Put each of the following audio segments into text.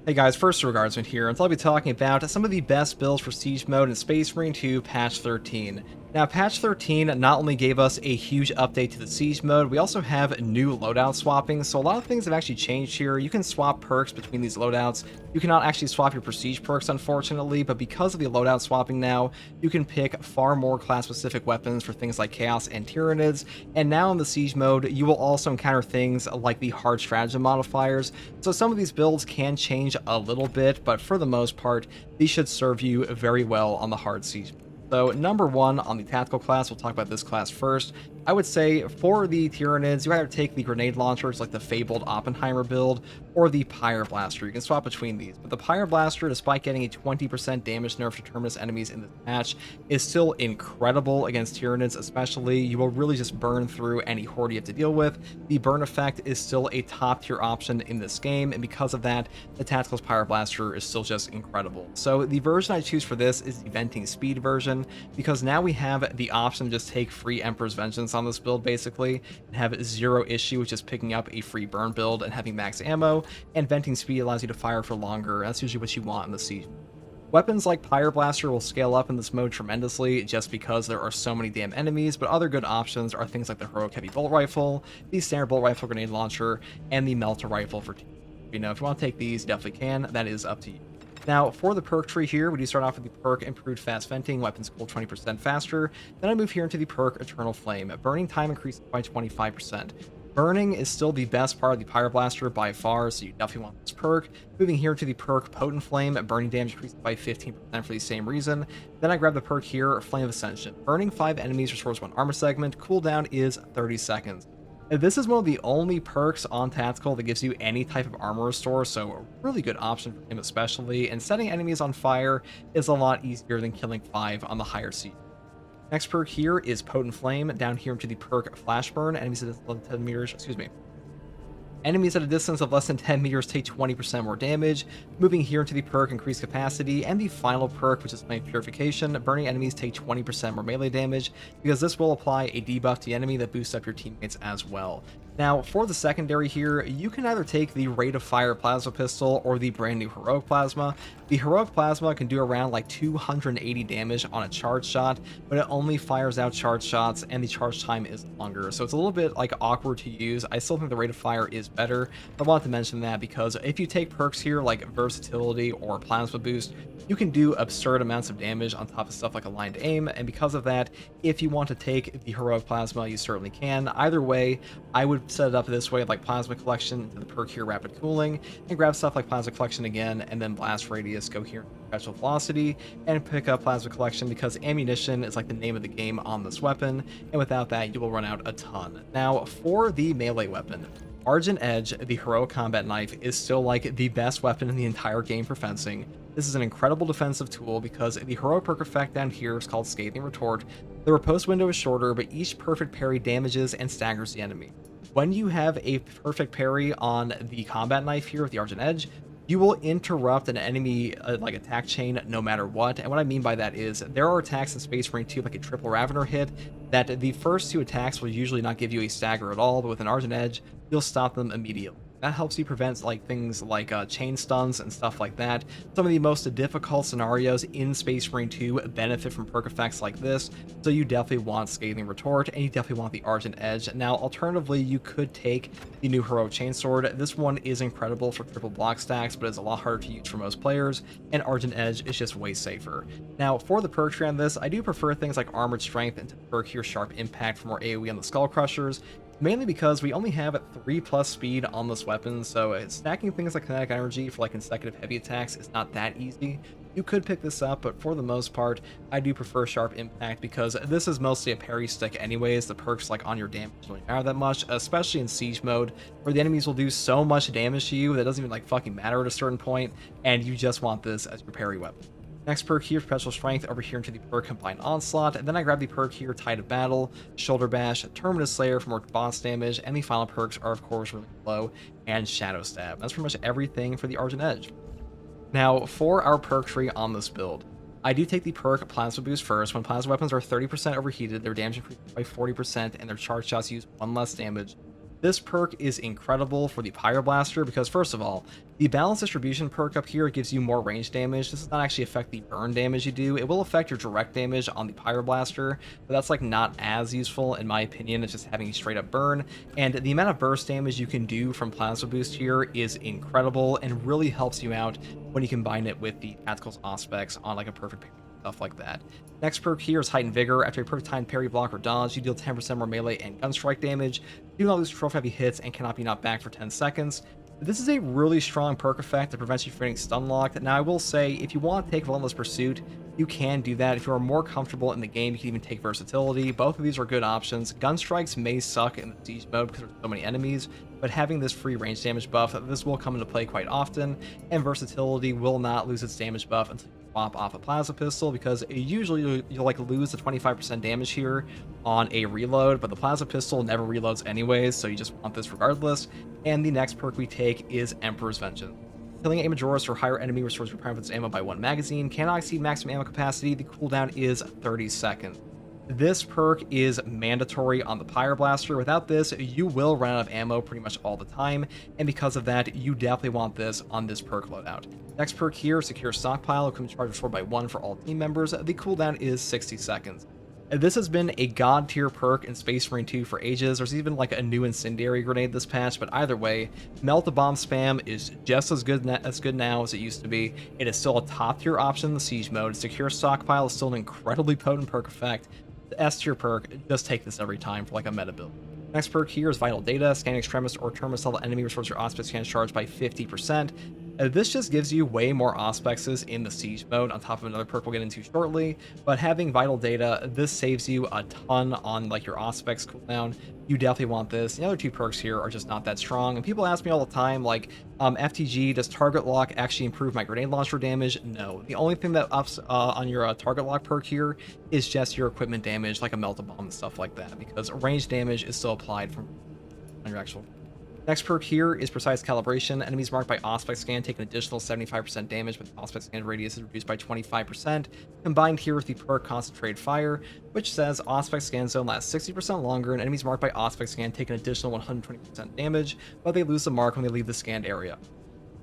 Hey guys, first regardsman here, and I'll be talking about some of the best builds for Siege Mode in Space Marine 2 Patch 13. Now, Patch 13 not only gave us a huge update to the Siege Mode, we also have new loadout swapping, so a lot of things have actually changed here. You can swap perks between these loadouts. You cannot actually swap your Prestige perks, unfortunately, but because of the loadout swapping now, you can pick far more class-specific weapons for things like Chaos and Tyranids, and now in the Siege Mode, you will also encounter things like the Hard Stratagem modifiers, so some of these builds can change a little bit, but for the most part, these should serve you very well on the hard Siege. So number one on the tactical class, we'll talk about this class first. I would say for the Tyranids, you either take the grenade launchers like the fabled Oppenheimer build or the Pyre Blaster. You can swap between these, but the Pyre Blaster, despite getting a 20% damage nerf to Terminus enemies in this patch, is still incredible against Tyranids especially. You will really just burn through any horde you have to deal with. The burn effect is still a top tier option in this game, and because of that, the Tactical's Pyre Blaster is still just incredible. So the version I choose for this is the Venting Speed version, because now we have the option to just take free Emperor's Vengeance on this build basically and have zero issue with just picking up a free burn build and having max ammo, and Venting Speed allows you to fire for longer. That's usually what you want in the siege. Weapons like Pyre Blaster will scale up in this mode tremendously just because there are so many damn enemies, but other good options are things like the Heroic Heavy Bolt Rifle, the Standard Bolt Rifle Grenade Launcher, and the Melter Rifle for team. You know, if you want to take these, you definitely can. That is up to you. Now, for the perk tree here, we do start off with the perk Improved Fast Venting, weapons cool 20% faster. Then I move here into the perk Eternal Flame. Burning time increases by 25%. Burning is still the best part of the Pyre Blaster by far, so you definitely want this perk. Moving here to the perk Potent Flame, burning damage increases by 15% for the same reason. Then I grab the perk here, Flame of Ascension. Burning 5 enemies restores 1 armor segment, cooldown is 30 seconds. This is one of the only perks on Tactical that gives you any type of armor restore, so a really good option for him especially, and setting enemies on fire is a lot easier than killing 5 on the higher siege. Next perk here is Potent Flame, down here into the perk Flash Burn, enemies at 10 meters, Enemies at a distance of less than 10 meters take 20% more damage. Moving here into the perk Increased Capacity, and the final perk, which is Flame Purification, burning enemies take 20% more melee damage, because this will apply a debuff to the enemy that boosts up your teammates as well. Now, for the secondary here, you can either take the Rate of Fire Plasma Pistol or the brand new Heroic Plasma. The Heroic Plasma can do around like 280 damage on a charge shot, but it only fires out charge shots and the charge time is longer. So it's a little bit like awkward to use. I still think the Rate of Fire is better. I wanted to mention that because if you take perks here like Versatility or Plasma Boost, you can do absurd amounts of damage on top of stuff like Aligned Aim, and because of that, if you want to take the Heroic Plasma, you certainly can. Either way, I would set it up this way, like Plasma Collection to the perk here Rapid Cooling, and grab stuff like Plasma Collection again, and then Blast Radius, go here Perpetual Velocity, and pick up Plasma Collection because ammunition is like the name of the game on this weapon, and without that, you will run out a ton. Now, for the melee weapon, Argent Edge, the Heroic Combat Knife, is still like the best weapon in the entire game for fencing. This is an incredible defensive tool because the heroic perk effect down here is called Scathing Retort. The riposte window is shorter, but each perfect parry damages and staggers the enemy. When you have a perfect parry on the combat knife here with the Argent Edge, you will interrupt an enemy like attack chain no matter what. And what I mean by that is there are attacks in Space Marine 2 like a triple Ravener hit that the first 2 attacks will usually not give you a stagger at all, but with an Argent Edge, you'll stop them immediately. That helps you prevent like things like chain stuns and stuff like that. Some of the most difficult scenarios in Space Marine 2 benefit from perk effects like this, so you definitely want Scathing Retort, and you definitely want the Argent Edge. Now, alternatively, you could take the new Heroic Chainsword. This one is incredible for triple block stacks, but it's a lot harder to use for most players, and Argent Edge is just way safer. Now, for the perk tree on this, I do prefer things like Armored Strength and to perk here Sharp Impact for more AoE on the Skull Crushers, mainly because we only have 3+ speed on this weapon, so stacking things like Kinetic Energy for like consecutive heavy attacks is not that easy. You could pick this up, but for the most part, I do prefer Sharp Impact because this is mostly a parry stick anyways. The perks like on your damage don't really matter that much, especially in Siege mode, where the enemies will do so much damage to you that doesn't even like fucking matter at a certain point, and you just want this as your parry weapon. Next perk here, Perpetual Strength, over here into the perk Combined Onslaught, and then I grab the perk here, Tide of Battle, Shoulder Bash, Terminus Slayer for more boss damage, and the final perks are of course Really Low and Shadow Stab. That's pretty much everything for the Argent Edge. Now, for our perk tree on this build, I do take the perk Plasma Boost first. When plasma weapons are 30% overheated, their damage increases by 40%, and their charge shots use 1 less damage. This perk is incredible for the Pyroblaster because, first of all, the balance distribution perk up here gives you more range damage. This does not actually affect the burn damage you do. It will affect your direct damage on the Pyroblaster, but that's like not as useful in my opinion. It's just having a straight up burn, and the amount of burst damage you can do from Plasma Boost here is incredible and really helps you out when you combine it with the Tactical's Aspects on like a perfect pair, stuff like that. Next perk here is Heightened Vigor. After a perfect timed parry, block, or dodge, you deal 10% more melee and gun strike damage. You do not lose control for heavy hits and cannot be knocked back for 10 seconds. This is a really strong perk effect that prevents you from getting stun locked. Now, I will say, if you want to take Relentless Pursuit, you can do that. If you are more comfortable in the game, you can even take Versatility. Both of these are good options. Gun Strikes may suck in the Siege mode because there's so many enemies, but having this free range damage buff, this will come into play quite often, and Versatility will not lose its damage buff until you swap off a Plasma Pistol, because usually you'll like lose the 25% damage here on a reload, but the Plasma Pistol never reloads anyways, so you just want this regardless. And the next perk we take is Emperor's Vengeance. Killing a Majoris or higher enemy restores your its ammo by 1 magazine, cannot exceed maximum ammo capacity, the cooldown is 30 seconds. This perk is mandatory on the Pyroblaster. Without this, you will run out of ammo pretty much all the time, and because of that, you definitely want this on this perk loadout. Next perk here, Secure Stockpile, comes charge restored by 1 for all team members, the cooldown is 60 seconds. This has been a god tier perk in Space Marine 2 for ages. There's even like a new incendiary grenade this patch, but either way, Melt the Bomb spam is just as good now as it used to be. It is still a top tier option in the Siege mode. Secure Stockpile is still an incredibly potent perk effect. The S tier perk, just take this every time for like a meta build. Next perk here is Vital Data. Scanning Extremis or Terminus level enemy restores your Auspex scan charge by 50%. This just gives you way more Auspexes in the Siege mode, on top of another perk we'll get into shortly, but having Vital Data, this saves you a ton on like your Auspex cooldown. You definitely want this. The other two perks here are just not that strong, and people ask me all the time, like, FTG, does Target Lock actually improve my grenade launcher damage? No. The only thing that ups on your Target Lock perk here is just your equipment damage, like a Melt a Bomb and stuff like that, because range damage is still applied from on your actual. Next perk here is Precise Calibration. Enemies marked by Auspex scan take an additional 75% damage, but the Auspex scan radius is reduced by 25%. Combined here with the perk Concentrated Fire, which says Auspex scan zone lasts 60% longer, and enemies marked by Auspex scan take an additional 120% damage, but they lose the mark when they leave the scanned area.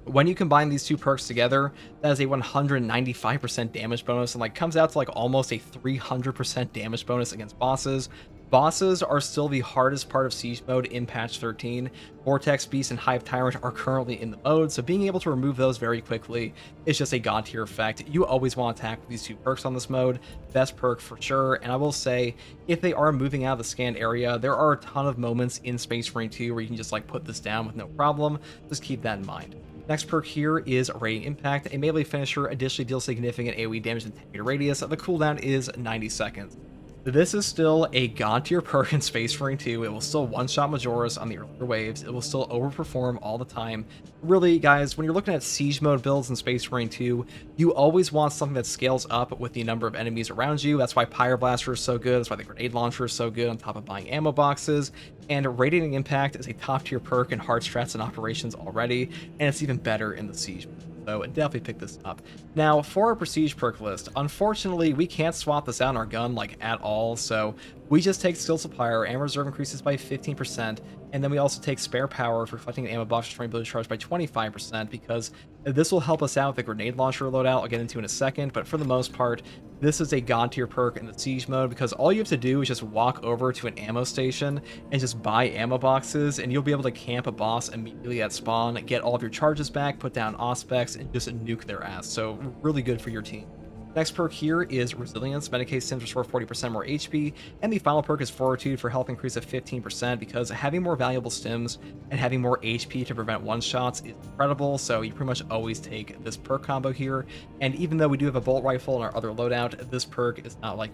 When you combine these two perks together, that is a 195% damage bonus, and like comes out to like almost a 300% damage bonus against bosses. Bosses are still the hardest part of Siege mode in patch 13. Vortex Beast and Hive Tyrant are currently in the mode, so being able to remove those very quickly is just a god tier effect. You always want to attack with these two perks on this mode. Best perk for sure, and I will say, if they are moving out of the scanned area, there are a ton of moments in Space Marine 2 where you can just like put this down with no problem. Just keep that in mind. Next perk here is Radiant Impact. A melee finisher additionally deals significant AoE damage in 10 meter radius. The cooldown is 90 seconds. This is still a god tier perk in Space Marine 2. It will still one-shot Majoris on the earlier waves. It will still overperform all the time. Really, guys, when you're looking at Siege mode builds in Space Marine 2, you always want something that scales up with the number of enemies around you. That's why Pyroblaster is so good. That's why the Grenade Launcher is so good on top of buying ammo boxes. And Radiating Impact is a top tier perk in hard strats and operations already, and it's even better in the Siege mode. So definitely pick this up. Now, for our Prestige perk list, unfortunately, we can't swap this out in our gun, like, at all, so we just take Skill Supplier, Ammo Reserve increases by 15%, and then we also take Spare Power for reflecting an ammo box restoring ability charge by 25%, because this will help us out with the Grenade Launcher loadout I'll get into in a second, but for the most part, this is a god tier perk in the Siege mode, because all you have to do is just walk over to an ammo station and just buy ammo boxes, and you'll be able to camp a boss immediately at spawn, get all of your charges back, put down Auspex, and just nuke their ass. So really good for your team. Next perk here is Resilience. Medicaid Sims restore 40% more HP, and the final perk is Fortitude for health increase of 15%, because having more valuable stims and having more HP to prevent one-shots is incredible, so you pretty much always take this perk combo here. And even though we do have a bolt rifle in our other loadout, this perk is not like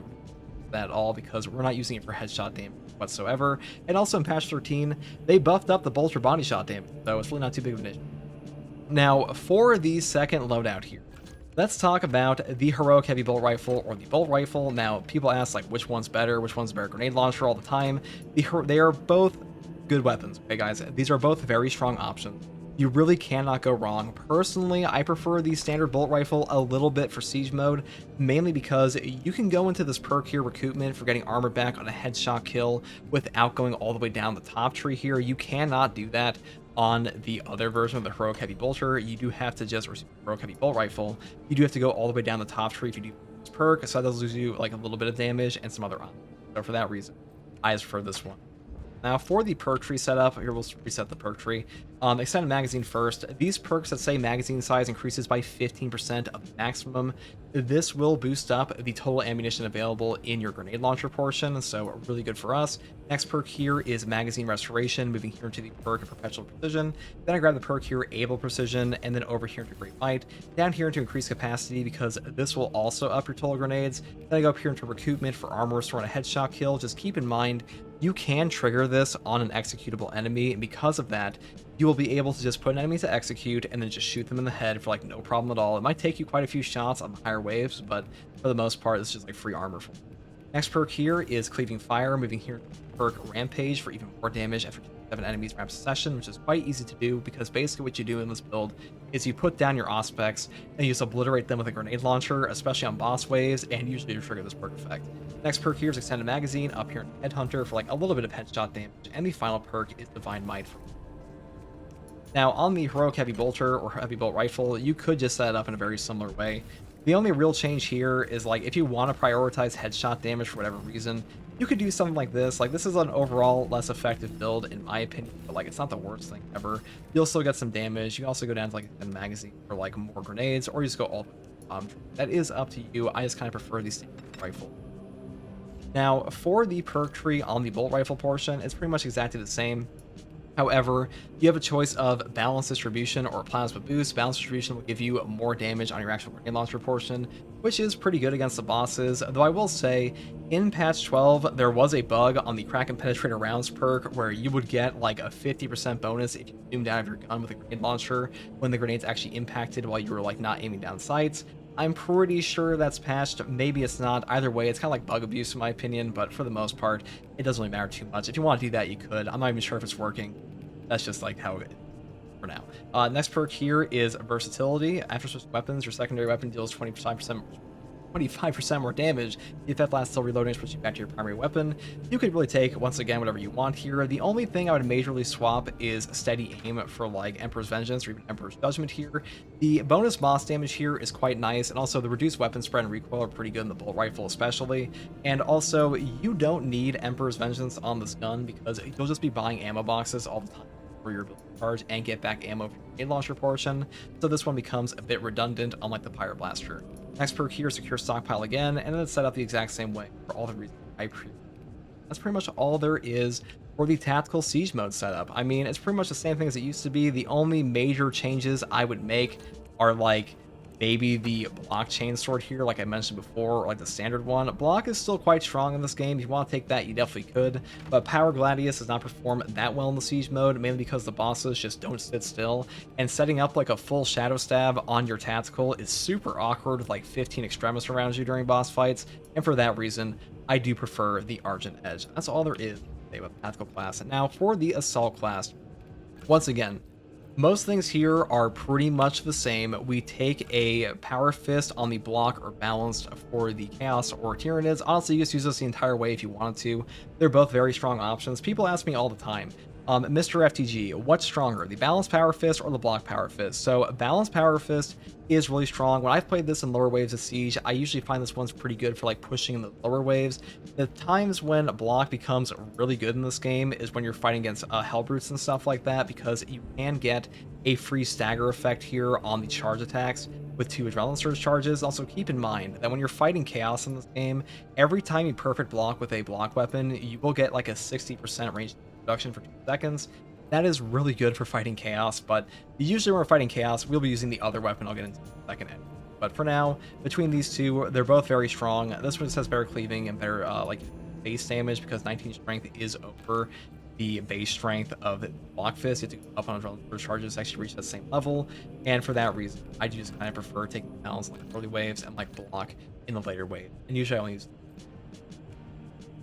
that at all, because we're not using it for headshot damage whatsoever. And also in patch 13, they buffed up the bolter body shot damage, so it's really not too big of an issue. Now, for the second loadout here, let's talk about the Heroic Heavy Bolt Rifle or the Bolt Rifle. Now, people ask, like, which one's better? Which one's a better grenade launcher all the time? They are both good weapons, okay, guys? These are both very strong options. you really cannot go wrong. Personally, I prefer the standard bolt rifle a little bit for siege mode, mainly because you can go into this perk here, recoupment, for getting armor back on a headshot kill without going all the way down the top tree here. You cannot do that on the other version of the heroic heavy bolter. You do have to just receive the heroic heavy bolt rifle. You do have to go all the way down the top tree if you do this perk, so that does lose you like a little bit of damage and some other options. So for that reason, I just prefer this one. Now for the perk tree setup, here we'll reset the perk tree. Extended magazine first. These perks that say magazine size increases by 15% of the maximum. This will boost up the total ammunition available in your grenade launcher portion, so really good for us. Next perk here is magazine restoration, moving here into the perk of perpetual precision. Then I grab the perk here, able precision, and then over here into great might. Down here into increased capacity because this will also up your total grenades. Then I go up here into recoupment for armor restore and a headshot kill. Just keep in mind, you can trigger this on an executable enemy, and because of that, you will be able to just put an enemy to execute and then just shoot them in the head for like no problem at all. It might take you quite a few shots on the higher waves, but for the most part, it's just like free armor. Next perk here is cleaving fire, moving here to perk rampage for even more damage after 7 enemies ramp succession, which is quite easy to do because basically what you do in this build is you put down your auspex and you just obliterate them with a grenade launcher, especially on boss waves, and usually you trigger this perk effect. Next perk here is extended magazine, up here in headhunter for like a little bit of headshot damage, and the final perk is divine might. Now on the heroic heavy bolter or heavy bolt rifle, you could just set it up in a very similar way. The only real change here is like if you want to prioritize headshot damage for whatever reason, you could do something like this. Like this is an overall less effective build in my opinion, but like it's not the worst thing ever. You'll still get some damage. You can also go down to like a magazine for like more grenades, or you just go all the way. That is up to you. I just kind of prefer the standard rifle. Now for the perk tree on the bolt rifle portion, it's pretty much exactly the same. However, you have a choice of balance distribution or plasma boost. Balance distribution will give you more damage on your actual grenade launcher portion, which is pretty good against the bosses. Though I will say, in patch 12, there was a bug on the crack and penetrator rounds perk where you would get like a 50% bonus if you zoomed out of your gun with a grenade launcher when the grenades actually impacted while you were like not aiming down sights. I'm pretty sure that's patched. Maybe it's not. Either way, it's kind of like bug abuse in my opinion, but for the most part, it doesn't really matter too much. If you want to do that, you could. I'm not even sure if it's working. That's just like how it is for now. Next perk here is versatility. After switch weapons, your secondary weapon deals 25% more damage if that last still reloading puts you back to your primary weapon. You could really take, once again, whatever you want here. The only thing I would majorly swap is steady aim for like Emperor's Vengeance or even Emperor's Judgment here. The bonus boss damage here is quite nice, and also the reduced weapon spread and recoil are pretty good in the bolt rifle especially. And also, you don't need Emperor's Vengeance on this gun because you'll just be buying ammo boxes all the time for your ability charge and get back ammo for your grenade launcher portion, so this one becomes a bit redundant unlike the Pyro Blaster. Next perk here, secure stockpile again, and then it's set up the exact same way for all the reasons I previewed. That's pretty much all there is for the tactical siege mode setup. I mean, it's pretty much the same thing as it used to be. The only major changes I would make are like maybe the block chain sword here, like I mentioned before, or like the standard one. Block is still quite strong in this game. If you want to take that, you definitely could. But Power Gladius does not perform that well in the siege mode, mainly because the bosses just don't sit still. And setting up like a full shadow stab on your tactical is super awkward with like 15 extremists around you during boss fights. And for that reason, I do prefer the Argent Edge. That's all there is to say about the tactical class. And now for the assault class, once again, most things here are pretty much the same. We take a Power Fist on the block or balanced for the Chaos or Tyranids. Honestly, you just use this the entire way if you wanted to. They're both very strong options. People ask me all the time, Mr. FTG, what's stronger, the balanced Power Fist or the block Power Fist? So balanced Power Fist is really strong. When I've played this in lower waves of Siege, I usually find this one's pretty good for like pushing in the lower waves. The times when block becomes really good in this game is when you're fighting against Hellbrutes and stuff like that, because you can get a free stagger effect here on the charge attacks with 2 Adrenaline Surge charges. Also keep in mind that when you're fighting Chaos in this game, every time you perfect block with a block weapon, you will get like a 60% range reduction for 2 seconds. That is really good for fighting Chaos, but usually when we're fighting Chaos, we'll be using the other weapon I'll get into in a second. But for now, between these two, they're both very strong. This one just has better cleaving and better like base damage because 19 strength is over the base strength of the block fist. You have to go up on Adrenaline Surge charges to actually reach that same level, and for that reason, I just kind of prefer taking balance like early waves and like block in the later wave. And usually I only use.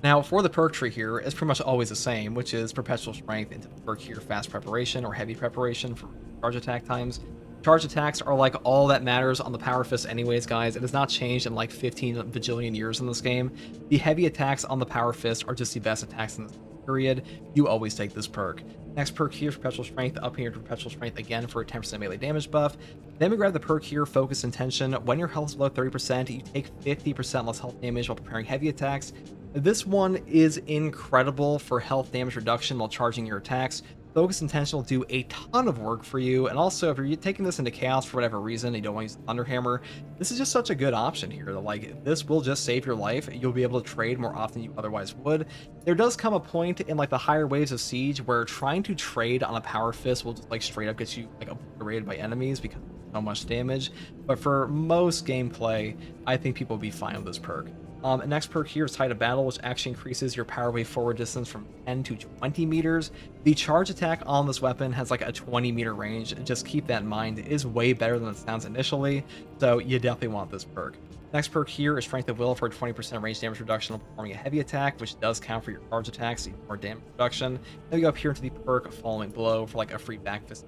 Now, for the perk tree here, it's pretty much always the same, which is Perpetual Strength into the perk here, Fast Preparation or Heavy Preparation for charge attack times. Charge attacks are like all that matters on the Power Fist anyways, guys. It has not changed in like 15 bajillion years in this game. The heavy attacks on the Power Fist are just the best attacks in this period. You always take this perk. Next perk here, Perpetual Strength, up here to Perpetual Strength again for a 10% melee damage buff. Then we grab the perk here, Focus Intention. When your health is below 30%, you take 50% less health damage while preparing heavy attacks. This one is incredible for health damage reduction while charging your attacks. Focus Intention will do a ton of work for you, and also if you're taking this into Chaos for whatever reason, you don't want to use the Thunder Hammer, this is just such a good option here. Like, this will just save your life. You'll be able to trade more often than you otherwise would. There does come a point in like the higher waves of Siege where trying to trade on a Power Fist will just like straight up get you like obliterated by enemies because of so much damage. But for most gameplay, I think people will be fine with this perk. Next perk here is Tide of Battle, which actually increases your power wave forward distance from 10 to 20 meters. The charge attack on this weapon has like a 20-meter range. Just keep that in mind. It is way better than it sounds initially, so you definitely want this perk. Next perk here is Strength of Will for a 20% range damage reduction on performing a heavy attack, which does count for your charge attacks, so you get more damage reduction. Then we go up here into the perk Following Blow for like a free back fist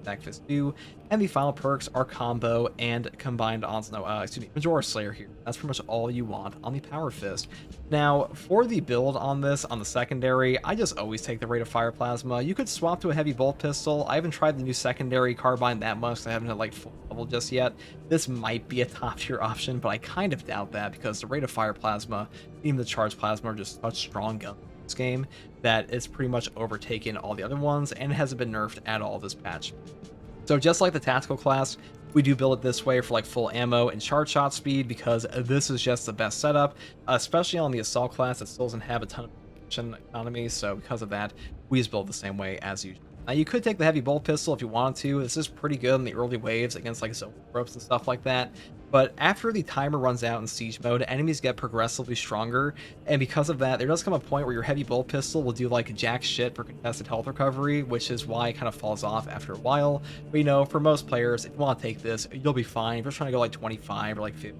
2. And the final perks are Combo and Combined Majora Slayer here. That's pretty much all you want on the Power Fist. Now, for the build on this, on the secondary, I just always take the Rate of Fire Plasma. You could swap to a Heavy Bolt Pistol. I haven't tried the new secondary Carbine that much, so I haven't hit like full level just yet. This might be a top tier option, but I kind of doubt that because the Rate of Fire Plasma, even the Charge Plasma, are just such strong guns in this game that it's pretty much overtaken all the other ones and hasn't been nerfed at all this patch. So just like the tactical class, we do build it this way for like full ammo and charge shot speed because this is just the best setup, especially on the assault class that still doesn't have a ton of economy. So because of that, we just build the same way as usual. Now you could take the heavy bolt pistol if you wanted to. This is pretty good in the early waves against like zone ropes and stuff like that. But after the timer runs out in siege mode, enemies get progressively stronger, and because of that, there does come a point where your heavy bolt pistol will do like jack shit for contested health recovery, which is why it kind of falls off after a while. But you know, for most players, if you want to take this, you'll be fine. If you're trying to go like 25 or like 50,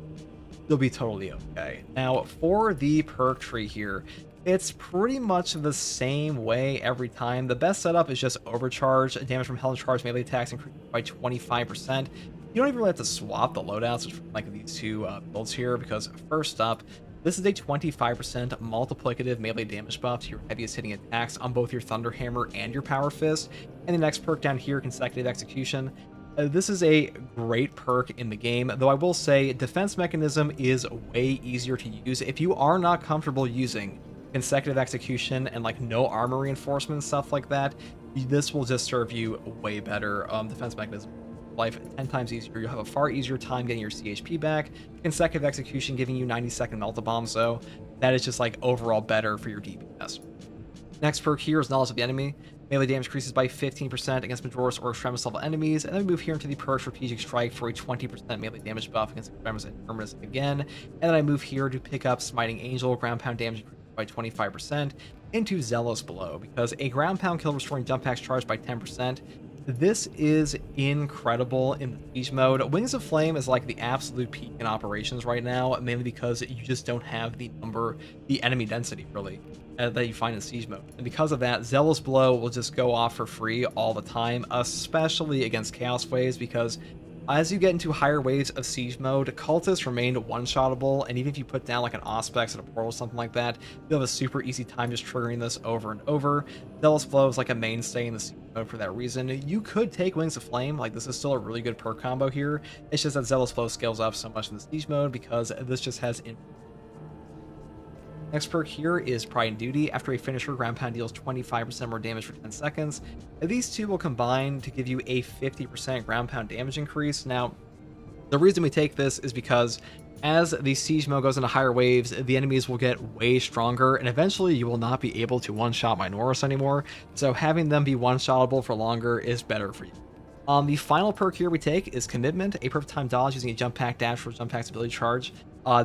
you'll be totally okay. Now, for the perk tree here, it's pretty much the same way every time. The best setup is just overcharge. Damage from held charge melee attacks increased by 25%. You don't even really have to swap the loadouts between like these two builds here, because first up, this is a 25% multiplicative melee damage buff to your heaviest hitting attacks on both your Thunder Hammer and your Power Fist. And the next perk down here, Consecutive Execution. This is a great perk in the game, though I will say Defense Mechanism is way easier to use. If you are not comfortable using Consecutive Execution and like no armor reinforcement and stuff like that, this will just serve you way better. Defense Mechanism life 10 times easier. You'll have a far easier time getting your CHP back. Consecutive Execution giving you 90-second melt-a-bomb, so that is just like overall better for your DPS. Next perk here is Knowledge of the Enemy. Melee damage increases by 15% against Majoris or Extremis level enemies, and then we move here into the perk Strategic Strike for a 20% melee damage buff against Extremis and Terminus again, and then I move here to pick up Smiting Angel, ground pound damage by 25%, into Zealous Blow, because a ground pound kill restoring jump packs charged by 10%. This is incredible in the siege mode. Wings of Flame is like the absolute peak in operations right now, mainly because you just don't have the enemy density really that you find in siege mode. And because of that, Zealous Blow will just go off for free all the time, especially against chaos waves, because as you get into higher waves of siege mode, cultists remain one-shottable, and even if you put down like an Auspex and a portal or something like that, you'll have a super easy time just triggering this over and over. Zealous Blow is like a mainstay in the siege mode for that reason. You could take Wings of Flame, like this is still a really good perk combo here. It's just that Zealous Blow scales up so much in the siege mode because this just has Next perk here is Pride and Duty. After a finisher, ground pound deals 25% more damage for 10 seconds. These two will combine to give you a 50% ground pound damage increase. Now, the reason we take this is because as the siege mode goes into higher waves, the enemies will get way stronger, and eventually you will not be able to one-shot Minoris anymore. So having them be one-shottable for longer is better for you. The final perk here we take is Commitment, a perfect time dodge using a jump pack dash for jump pack's ability charge.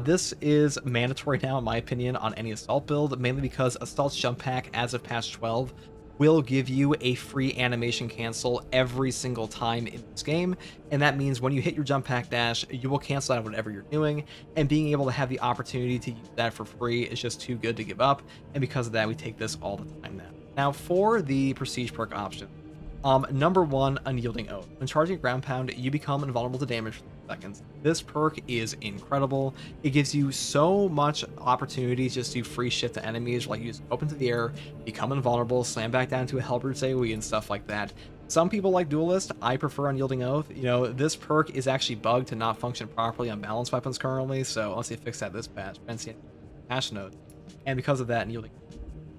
This is mandatory now, in my opinion, on any assault build, mainly because Assault's jump pack, as of patch 12, will give you a free animation cancel every single time in this game, and that means when you hit your jump pack dash, you will cancel out whatever you're doing, and being able to have the opportunity to use that for free is just too good to give up, and because of that, we take this all the time now. Now, for the Prestige perk option, Number one, Unyielding Oath. When charging ground pound, you become invulnerable to damage for 3 seconds. This perk is incredible. It gives you so much opportunities just to free shift to enemies, like use open to the air, become invulnerable, slam back down to a Hellbroot's AoE and stuff like that. Some people like Duelist. I prefer Unyielding Oath. You know, this perk is actually bugged to not function properly on balanced weapons currently, so unless they fix that this patch, patch note. And because of that, Unyielding,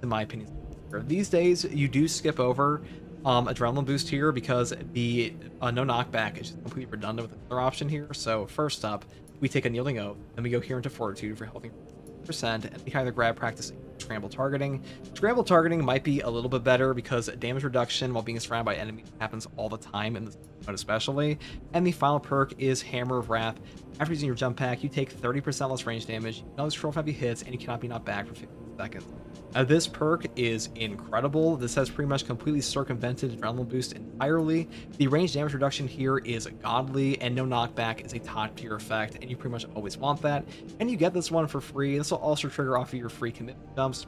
in my opinion, these days you do skip over adrenaline boost here because the no knockback is just completely redundant with another option here. So first up, we take Unyielding Oath, then we go here into Fortitude for health percent, and we either grab practicing scramble targeting. Scramble targeting might be a little bit better because damage reduction while being surrounded by enemies happens all the time in this mode especially. And the final perk is Hammer of Wrath. After using your jump pack, you take 30% less range damage, you can always control heavy hits, and you cannot be knocked back for 15 seconds. This perk is incredible. This has pretty much completely circumvented adrenaline boost entirely. The range damage reduction here is godly, and no knockback is a top tier effect, and you pretty much always want that. And you get this one for free. This will also trigger off of your free commitment jumps,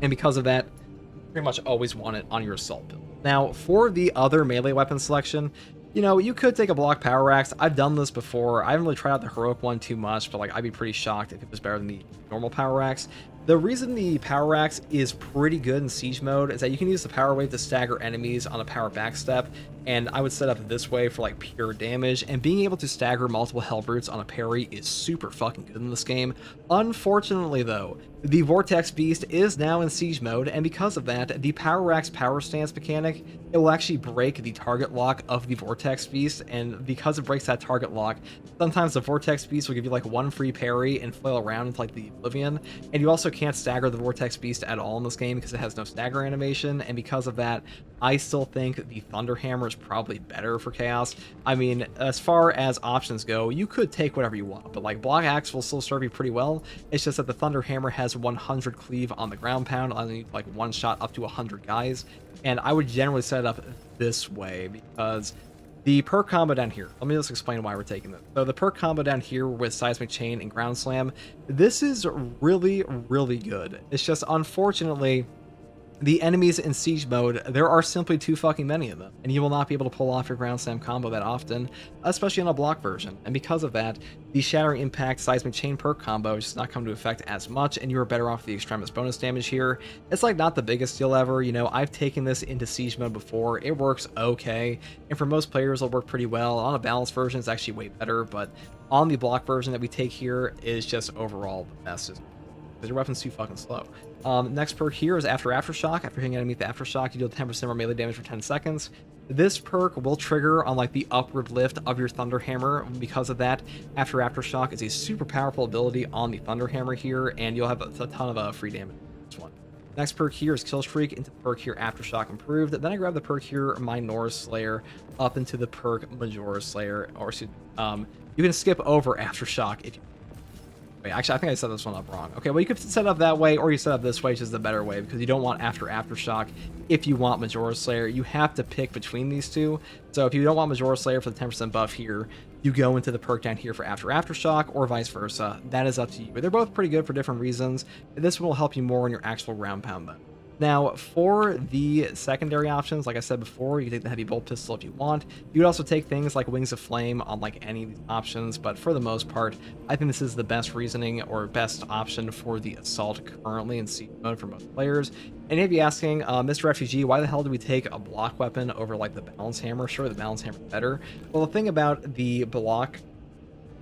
and because of that, you pretty much always want it on your assault build. Now, for the other melee weapon selection, you know, you could take a block power axe. I've done this before. I haven't really tried out the heroic one too much, but like I'd be pretty shocked if it was better than the normal power axe. The reason the power axe is pretty good in siege mode is that you can use the power wave to stagger enemies on a power backstep, and I would set up this way for like pure damage, and being able to stagger multiple Hellbrutes on a parry is super fucking good in this game. Unfortunately though, the Vortex Beast is now in siege mode, and because of that, the power axe power stance mechanic, it will actually break the target lock of the Vortex Beast, and because it breaks that target lock, sometimes the Vortex Beast will give you like one free parry and flail around into like the Oblivion, and you also can't stagger the Vortex Beast at all in this game because it has no stagger animation, and because of that, I still think the Thunder Hammer is probably better for Chaos. I mean, as far as options go, you could take whatever you want, but like Block Axe will still serve you pretty well. It's just that the Thunder Hammer has 100 cleave on the ground pound, allowing you like one shot up to 100 guys, and I would generally set it up this way because the perk combo down here, let me just explain why we're taking this. So the perk combo down here with Seismic Chain and Ground Slam, this is really, really good. It's just unfortunately, the enemies in siege mode, there are simply too fucking many of them, and you will not be able to pull off your Ground Slam combo that often, especially on a block version. And because of that, the Shattering Impact Seismic Chain perk combo does not come to effect as much, and you are better off with the Extremis bonus damage here. It's like not the biggest deal ever, you know, I've taken this into siege mode before, it works okay, and for most players it'll work pretty well. On a balanced version it's actually way better, but on the block version that we take here is just overall the best, because your weapon's too fucking slow. Next perk here is Aftershock. After hitting an enemy with Aftershock, you deal 10% more melee damage for 10 seconds. This perk will trigger on like the upward lift of your Thunder Hammer. Because of that, Aftershock is a super powerful ability on the Thunder Hammer here, and you'll have a ton of free damage in this one. Next perk here is Kill Streak, into the perk here Aftershock Improved. Then I grab the perk here Minora's Slayer up into the perk Majora's Slayer, or you can skip over Aftershock if you. Wait, actually, I think I set this one up wrong. Okay, well, you could set it up that way, or you set up this way, which is the better way, because you don't want Aftershock if you want Majora's Slayer. You have to pick between these two. So if you don't want Majora's Slayer for the 10% buff here, you go into the perk down here for Aftershock, or vice versa. That is up to you. But they're both pretty good for different reasons. This one will help you more in your actual round pound, though. Now, for the secondary options, like I said before, you can take the heavy bolt pistol if you want. You would also take things like Wings of Flame on like any of these options, but for the most part, I think this is the best reasoning or best option for the assault currently in siege mode for most players. And you may be asking, Mr. Refugee, why the hell do we take a block weapon over like the Balance Hammer? Sure, the Balance Hammer is better. Well, the thing about the block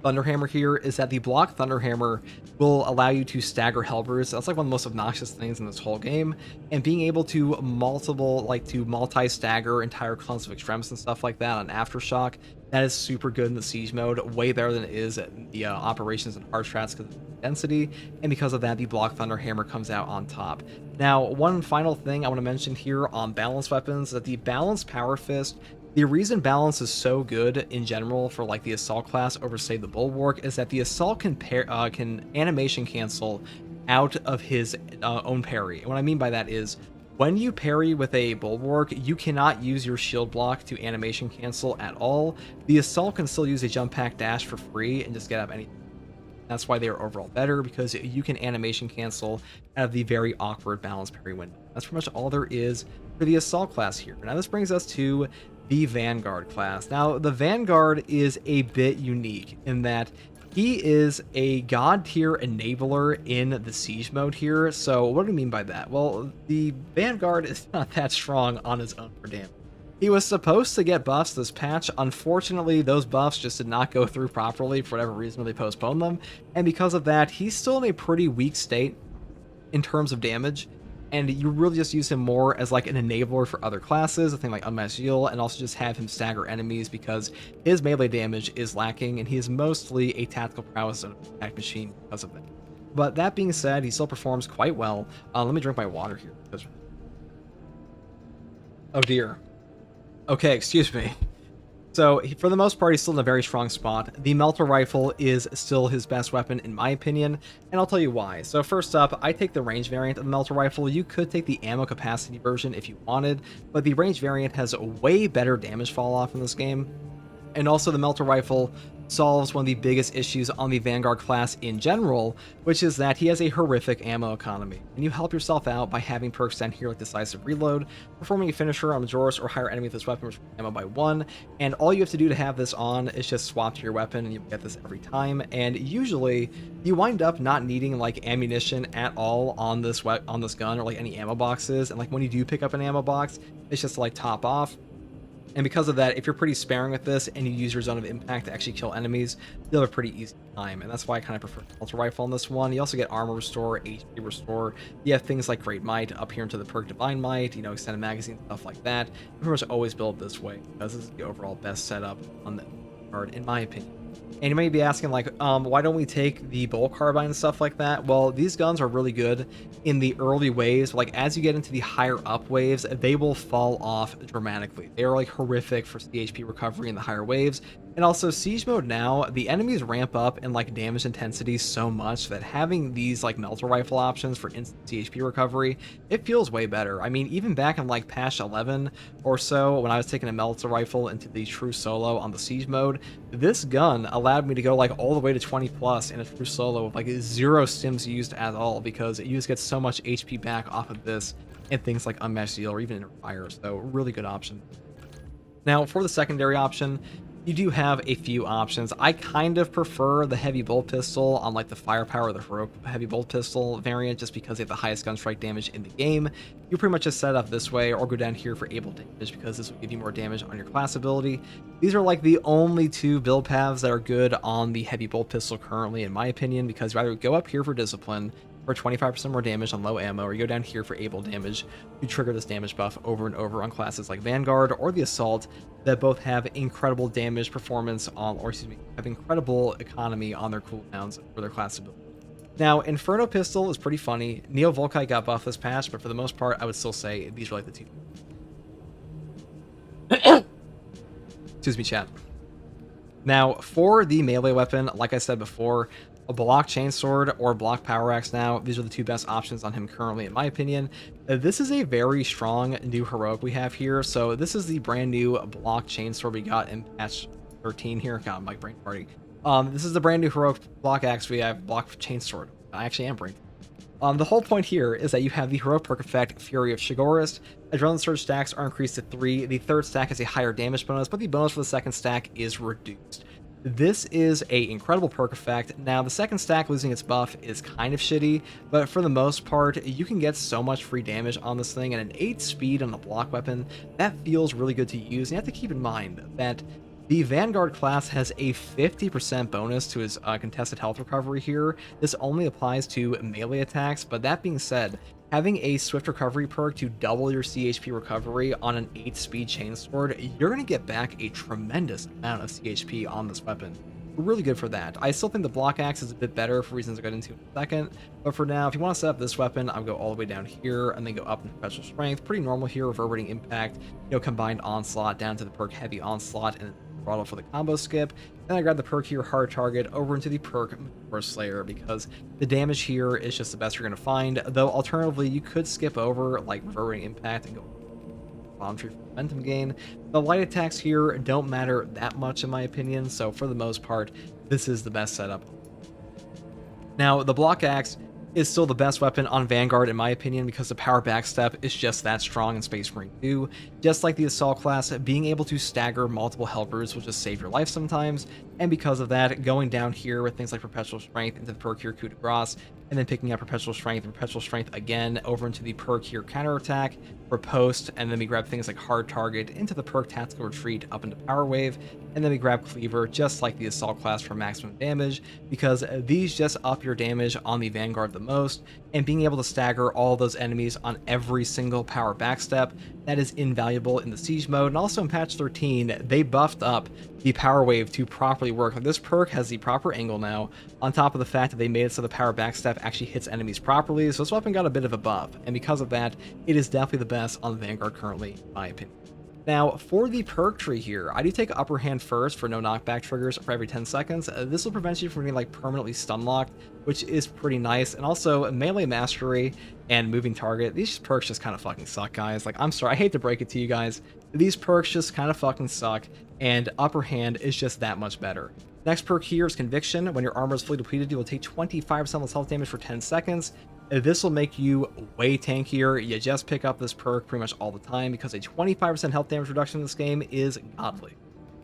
Thunderhammer here is that the block Thunderhammer will allow you to stagger Hellbrutes. That's like one of the most obnoxious things in this whole game, and being able to multi-stagger entire clans of Extremis and stuff like that on Aftershock, that is super good in the siege mode, way better than it is at the operations and hard strats because of density, and because of that, the block Thunderhammer comes out on top. Now, one final thing I want to mention here on balanced weapons is that the balanced Power Fist, the reason balance is so good in general for like the assault class over say the Bulwark is that the assault can animation cancel out of his own parry. And what I mean by that is when you parry with a Bulwark, you cannot use your shield block to animation cancel at all. The assault can still use a jump pack dash for free and just get up anything. That's why they are overall better, because you can animation cancel out of the very awkward balance parry window. That's pretty much all there is for the Assault class here. Now this brings us to the Vanguard class. Now the Vanguard is a bit unique in that he is a god tier enabler in the siege mode here. So what do we mean by that? Well, the Vanguard is not that strong on his own for damage. He was supposed to get buffs this patch. Unfortunately, those buffs just did not go through properly for whatever reason, they postponed them. And because of that, he's still in a pretty weak state in terms of damage. And you really just use him more as like an enabler for other classes, a thing like Unmatched Yield, and also just have him stagger enemies because his melee damage is lacking, and he is mostly a tactical prowess and attack machine because of that. But that being said, he still performs quite well. Let me drink my water here. Oh dear. Okay, excuse me. So, for the most part, he's still in a very strong spot. The Melter Rifle is still his best weapon, in my opinion, and I'll tell you why. So, first up, I take the range variant of the Melter Rifle. You could take the ammo capacity version if you wanted, but the range variant has a way better damage fall-off in this game. And also, the Melter Rifle solves one of the biggest issues on the Vanguard class in general, which is that he has a horrific ammo economy. And you help yourself out by having perks down here like Decisive Reload, performing a finisher on Majoris or higher enemy with this weapon, which ammo by 1, and all you have to do to have this on is just swap to your weapon, and you get this every time. And usually, you wind up not needing like ammunition at all on this gun or like any ammo boxes, and like when you do pick up an ammo box, it's just to like top off. And because of that, if you're pretty sparing with this and you use your zone of impact to actually kill enemies, you'll have a pretty easy time. And that's why I kind of prefer the Melter Rifle on this one. You also get armor restore, HP restore. You have things like Great Might up here into the perk Divine Might, you know, extended magazine, stuff like that. You pretty much always build this way because this is the overall best setup on the card, in my opinion. And you may be asking, like, why don't we take the bolt carbine and stuff like that? Well, these guns are really good in the early waves. Like, as you get into the higher up waves, they will fall off dramatically. They are, like, horrific for CHP recovery in the higher waves. And also, Siege Mode now, the enemies ramp up in, like, damage intensity so much that having these, like, Melter Rifle options for instant CHP recovery, it feels way better. I mean, even back in, like, patch 11 or so, when I was taking a Melter Rifle into the True Solo on the Siege Mode, this gun allowed me to go, like, all the way to 20 plus in a True Solo with, like, 0 stims used at all, because you just get so much HP back off of this and things like Unmatched Yield or even Inner Fire, so really good option. Now, for the secondary option, you do have a few options. I kind of prefer the heavy bolt pistol on like the firepower or the heroic heavy bolt pistol variant, just because they have the highest gun strike damage in the game. You pretty much just set up this way or go down here for able damage, because this will give you more damage on your class ability. These are like the only two build paths that are good on the heavy bolt pistol currently, in my opinion, because you either go up here for discipline for 25% more damage on low ammo, or you go down here for able damage to trigger this damage buff over and over on classes like Vanguard or the Assault, that both have incredible damage performance on, or excuse me, have incredible economy on their cooldowns for their class ability. Now, Inferno Pistol is pretty funny. Neo Volkite got buffed this patch, but for the most part, I would still say these are like the two. Excuse me, chat. Now, for the melee weapon, like I said before, a block chainsword or block power axe now, these are the two best options on him currently, in my opinion. This is a very strong new heroic we have here. So this is the brand new block chainsword we got in patch 13 here. God, I'm like brain party. This is the brand new heroic block axe we have, block chainsword. I actually am brain. The whole point here is that you have the heroic perk effect, Fury of Shigorist. Adrenaline Surge stacks are increased to 3. The third stack has a higher damage bonus, but the bonus for the second stack is reduced. This is a incredible perk effect. Now, the second stack losing its buff is kind of shitty, but for the most part, you can get so much free damage on this thing, and an 8 speed on a block weapon, that feels really good to use. And you have to keep in mind that the Vanguard class has a 50% bonus to his contested health recovery here. This only applies to melee attacks, but that being said, having a swift recovery perk to double your CHP recovery on an 8-speed chainsword, you're going to get back a tremendous amount of CHP on this weapon. Really good for that. I still think the block axe is a bit better for reasons I'll get into in a second, but for now, if you want to set up this weapon, I'll go all the way down here and then go up in professional strength. Pretty normal here, reverberating impact, combined onslaught down to the perk heavy onslaught and throttle for the combo skip. Then I grab the perk here, hard target, over into the perk for Slayer, because the damage here is just the best you're going to find. Though alternatively, you could skip over like reverberating impact and go bomb tree for momentum gain. The light attacks here don't matter that much in my opinion, so for the most part, this is the best setup. Now, the block axe is still the best weapon on Vanguard in my opinion, because the power backstep is just that strong in Space Marine 2. Just like the Assault class, being able to stagger multiple helpers will just save your life sometimes, and because of that, going down here with things like Perpetual Strength into the perk here Coup de Grace, and then picking up Perpetual Strength and Perpetual Strength again over into the perk here Counterattack, Riposte, and then we grab things like Hard Target into the perk Tactical Retreat up into Power Wave, and then we grab Cleaver just like the Assault class for maximum damage, because these just up your damage on the Vanguard the most, and being able to stagger all those enemies on every single power backstep, that is invaluable in the Siege mode. And also in patch 13, they buffed up the Power Wave to properly work. Like, this perk has the proper angle now, on top of the fact that they made it so the power backstep actually hits enemies properly, so this weapon got a bit of a buff, and because of that, it is definitely the best on the Vanguard currently, in my opinion. Now, for the perk tree here, I do take Upper Hand first for no knockback triggers for every 10 seconds. This will prevent you from being like permanently stun locked, which is pretty nice. And also Melee Mastery and Moving Target, these perks just kind of fucking suck, guys. Like, I'm sorry, I hate to break it to you guys. These perks just kind of fucking suck, and Upper Hand is just that much better. Next perk here is Conviction. When your armor is fully depleted, you will take 25% less health damage for 10 seconds. This will make you way tankier. You just pick up this perk pretty much all the time, because a 25% health damage reduction in this game is godly.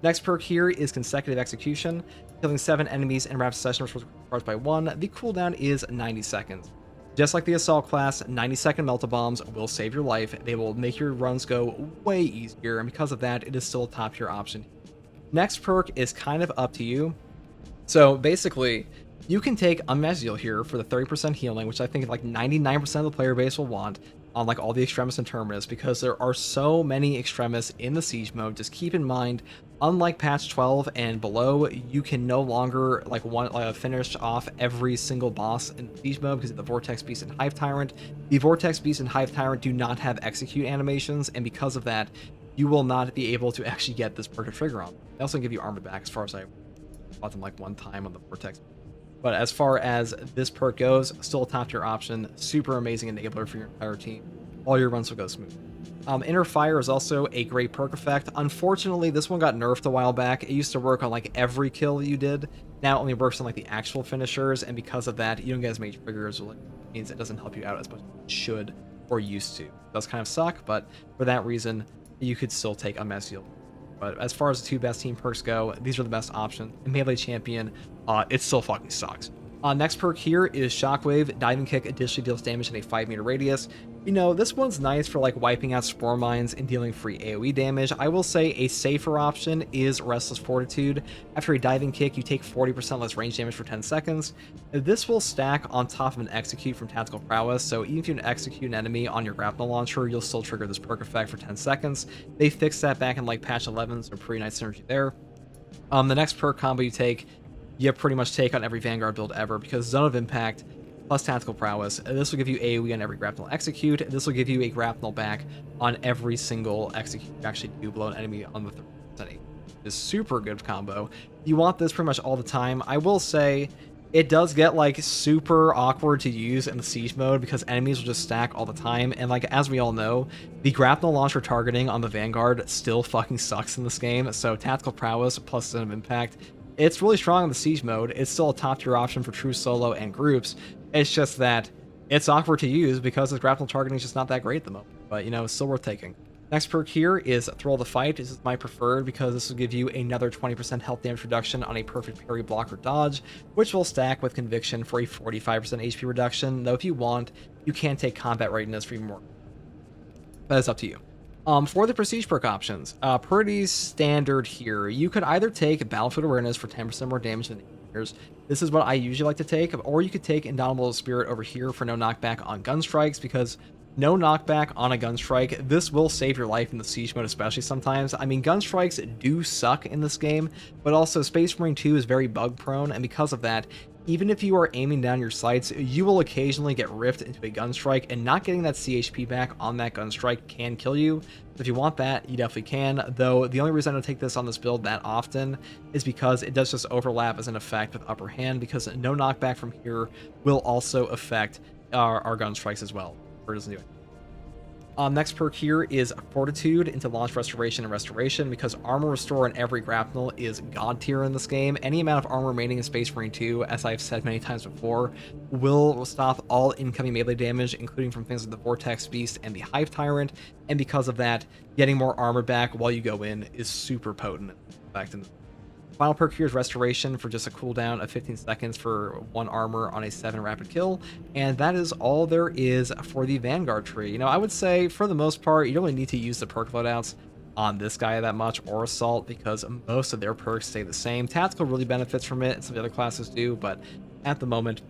Next perk here is Consecutive Execution. Killing 7 enemies in rapid succession starts by 1. The cooldown is 90 seconds. Just like the Assault class, 90-second Melta Bombs will save your life. They will make your runs go way easier, and because of that, it is still a top tier option. Next perk is kind of up to you. So basically, you can take Unmatched Zeal here for the 30% healing, which I think like 99% of the player base will want on like all the Extremis and Terminus, because there are so many Extremis in the Siege mode. Just keep in mind, unlike patch 12 and below, you can no longer finish off every single boss in the Siege mode because of the Vortex Beast and Hive Tyrant. The Vortex Beast and Hive Tyrant do not have execute animations, and because of that, you will not be able to actually get this perk to trigger on. They also give you armor back, as far as I bought them like one time on the Vortex. But as far as this perk goes, still a top tier option, super amazing enabler for your entire team. All your runs will go smooth. Inner Fire is also a great perk effect. Unfortunately, this one got nerfed a while back. It used to work on like every kill you did. Now it only works on like the actual finishers, and because of that, you don't get as many triggers, which means it doesn't help you out as much as it should or used to. It does kind of suck, but for that reason, you could still take Unmatched Zeal. But as far as the 2 best team perks go, these are the best options. In Melee Champion, it still fucking sucks. Next perk here is Shockwave. Diving Kick additionally deals damage in a 5-meter radius. You know, this one's nice for like wiping out Spore Mines and dealing free AoE damage. I will say a safer option is Restless Fortitude. After a Diving Kick, you take 40% less range damage for 10 seconds. This will stack on top of an Execute from Tactical Prowess, so even if you execute an enemy on your grapnel launcher, you'll still trigger this perk effect for 10 seconds. They fixed that back in like patch 11, so pretty nice synergy there. The next perk combo you pretty much take on every Vanguard build ever, because Zone of Impact plus Tactical Prowess, this will give you AoE on every grapnel execute. This will give you a grapnel back on every single execute you actually do below an enemy on the 30%. It's super good combo. You want this pretty much all the time. I will say it does get like super awkward to use in the Siege mode, because enemies will just stack all the time, and like as we all know, the grapnel launcher targeting on the Vanguard still fucking sucks in this game. So Tactical Prowess plus Zone of Impact, it's really strong in the Siege mode. It's still a top tier option for true solo and groups. It's just that it's awkward to use because the grapnel targeting is just not that great at the moment. But, you know, it's still worth taking. Next perk here is Thrill of the Fight. This is my preferred because this will give you another 20% health damage reduction on a perfect parry, block, or dodge, which will stack with Conviction for a 45% HP reduction. Though if you want, you can take Combat Readiness for even more. That is up to you. For the Prestige perk options, pretty standard here. You could either take Battlefield Awareness for 10% more damage than enemies. This is what I usually like to take, or you could take Indomitable Spirit over here for no knockback on gun strikes, because no knockback on a gun strike, this will save your life in the Siege mode, especially sometimes. I mean, gun strikes do suck in this game, but also Space Marine 2 is very bug prone, and because of that, even if you are aiming down your sights, you will occasionally get ripped into a gun strike, and not getting that CHP back on that gun strike can kill you. So if you want that, you definitely can, though the only reason I don't take this on this build that often is because it does just overlap as an effect with Upper Hand, because no knockback from here will also affect our gun strikes as well, or doesn't do it. Next perk here is Fortitude into Launch Restoration and Restoration, because Armor Restore on every grapnel is god tier in this game. Any amount of armor remaining in Space Marine 2, as I've said many times before, will stop all incoming melee damage, including from things like the Vortex Beast and the Hive Tyrant, and because of that, getting more armor back while you go in is super potent. In fact, final perk here is Restoration for just a cooldown of 15 seconds for 1 armor on a 7 rapid kill, and that is all there is for the Vanguard tree. You know, I would say for the most part, you don't really need to use the perk loadouts on this guy that much, or Assault, because most of their perks stay the same. Tactical really benefits from it, and some of the other classes do, but at the moment,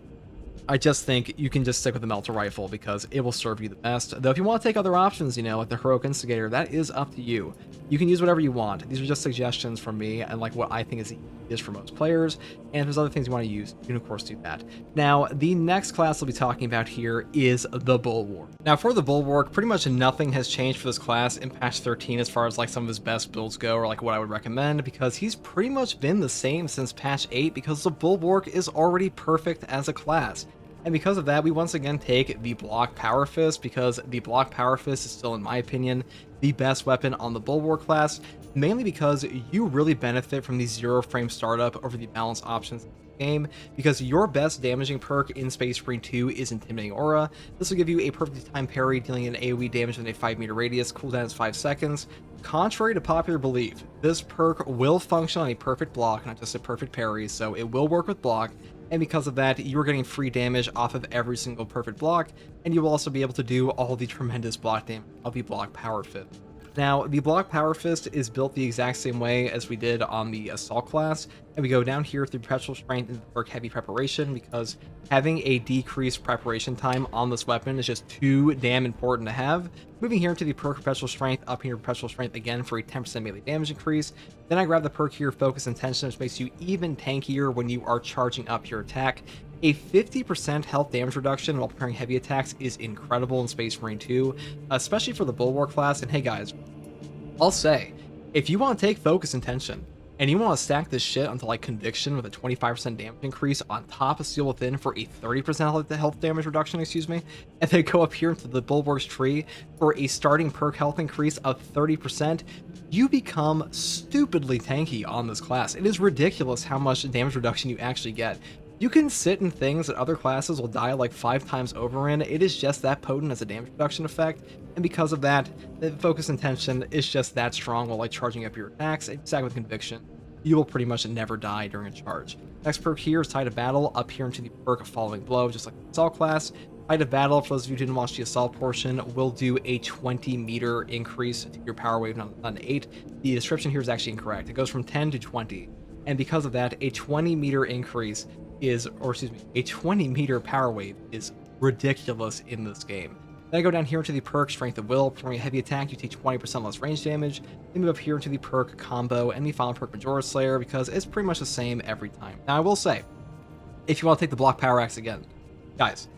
I just think you can just stick with the Melter Rifle because it will serve you the best. Though if you want to take other options, you know, like the Heroic Instigator, that is up to you. You can use whatever you want. These are just suggestions from me and like what I think is easiest for most players. And if there's other things you want to use, you can of course do that. Now, the next class we'll be talking about here is the Bulwark. Now, for the Bulwark, pretty much nothing has changed for this class in patch 13 as far as like some of his best builds go, or like what I would recommend, because he's pretty much been the same since patch 8, because the Bulwark is already perfect as a class. And because of that, we once again take the Block Power Fist, because the Block Power Fist is still, in my opinion, the best weapon on the Bulwark class, mainly because you really benefit from the 0-frame startup over the balance options in the game, because your best damaging perk in Space Marine 2 is Intimidating Aura. This will give you a perfectly timed parry, dealing an AoE damage within a 5-meter radius, cooldown is 5 seconds. Contrary to popular belief, this perk will function on a perfect block, not just a perfect parry, so it will work with block. And because of that, you are getting free damage off of every single perfect block, and you will also be able to do all the tremendous block damage of the Block Power Fist. Now, the Block Power Fist is built the exact same way as we did on the Assault class, and we go down here through Perpetual Strength and perk Heavy Preparation, because having a decreased preparation time on this weapon is just too damn important to have. Moving here into the perk Perpetual Strength, up here Perpetual Strength again for a 10% melee damage increase. Then I grab the perk here Focus Intention, which makes you even tankier when you are charging up your attack. A 50% health damage reduction while preparing heavy attacks is incredible in Space Marine 2, especially for the Bulwark class. And hey guys, I'll say, if you want to take Focus Intention and you want to stack this shit onto like Conviction with a 25% damage increase on top of Steel Within for a 30% health damage reduction, and then go up here into the Bulwark's tree for a starting perk health increase of 30%, you become stupidly tanky on this class. It is ridiculous how much damage reduction you actually get. You can sit in things that other classes will die like 5 times over in. It is just that potent as a damage reduction effect, and because of that, the Focus Intention is just that strong while like charging up your attacks. And stack with Conviction, you will pretty much never die during a charge. Next perk here is Tide of Battle, up here into the perk of Following Blow, just like the Assault class. Tide of Battle, for those of you who didn't watch the Assault portion, will do a 20-meter increase to your power wave, not an 8. The description here is actually incorrect. It goes from 10 to 20, and because of that, a 20-meter increase is, or excuse me, a 20-meter power wave is ridiculous in this game. Then I go down here into the perk Strength of Will. Performing a heavy attack, you take 20% less range damage. Then move up here into the perk Combo and the final perk Majora Slayer, because it's pretty much the same every time. Now I will say, if you want to take the Block Power Axe again, guys,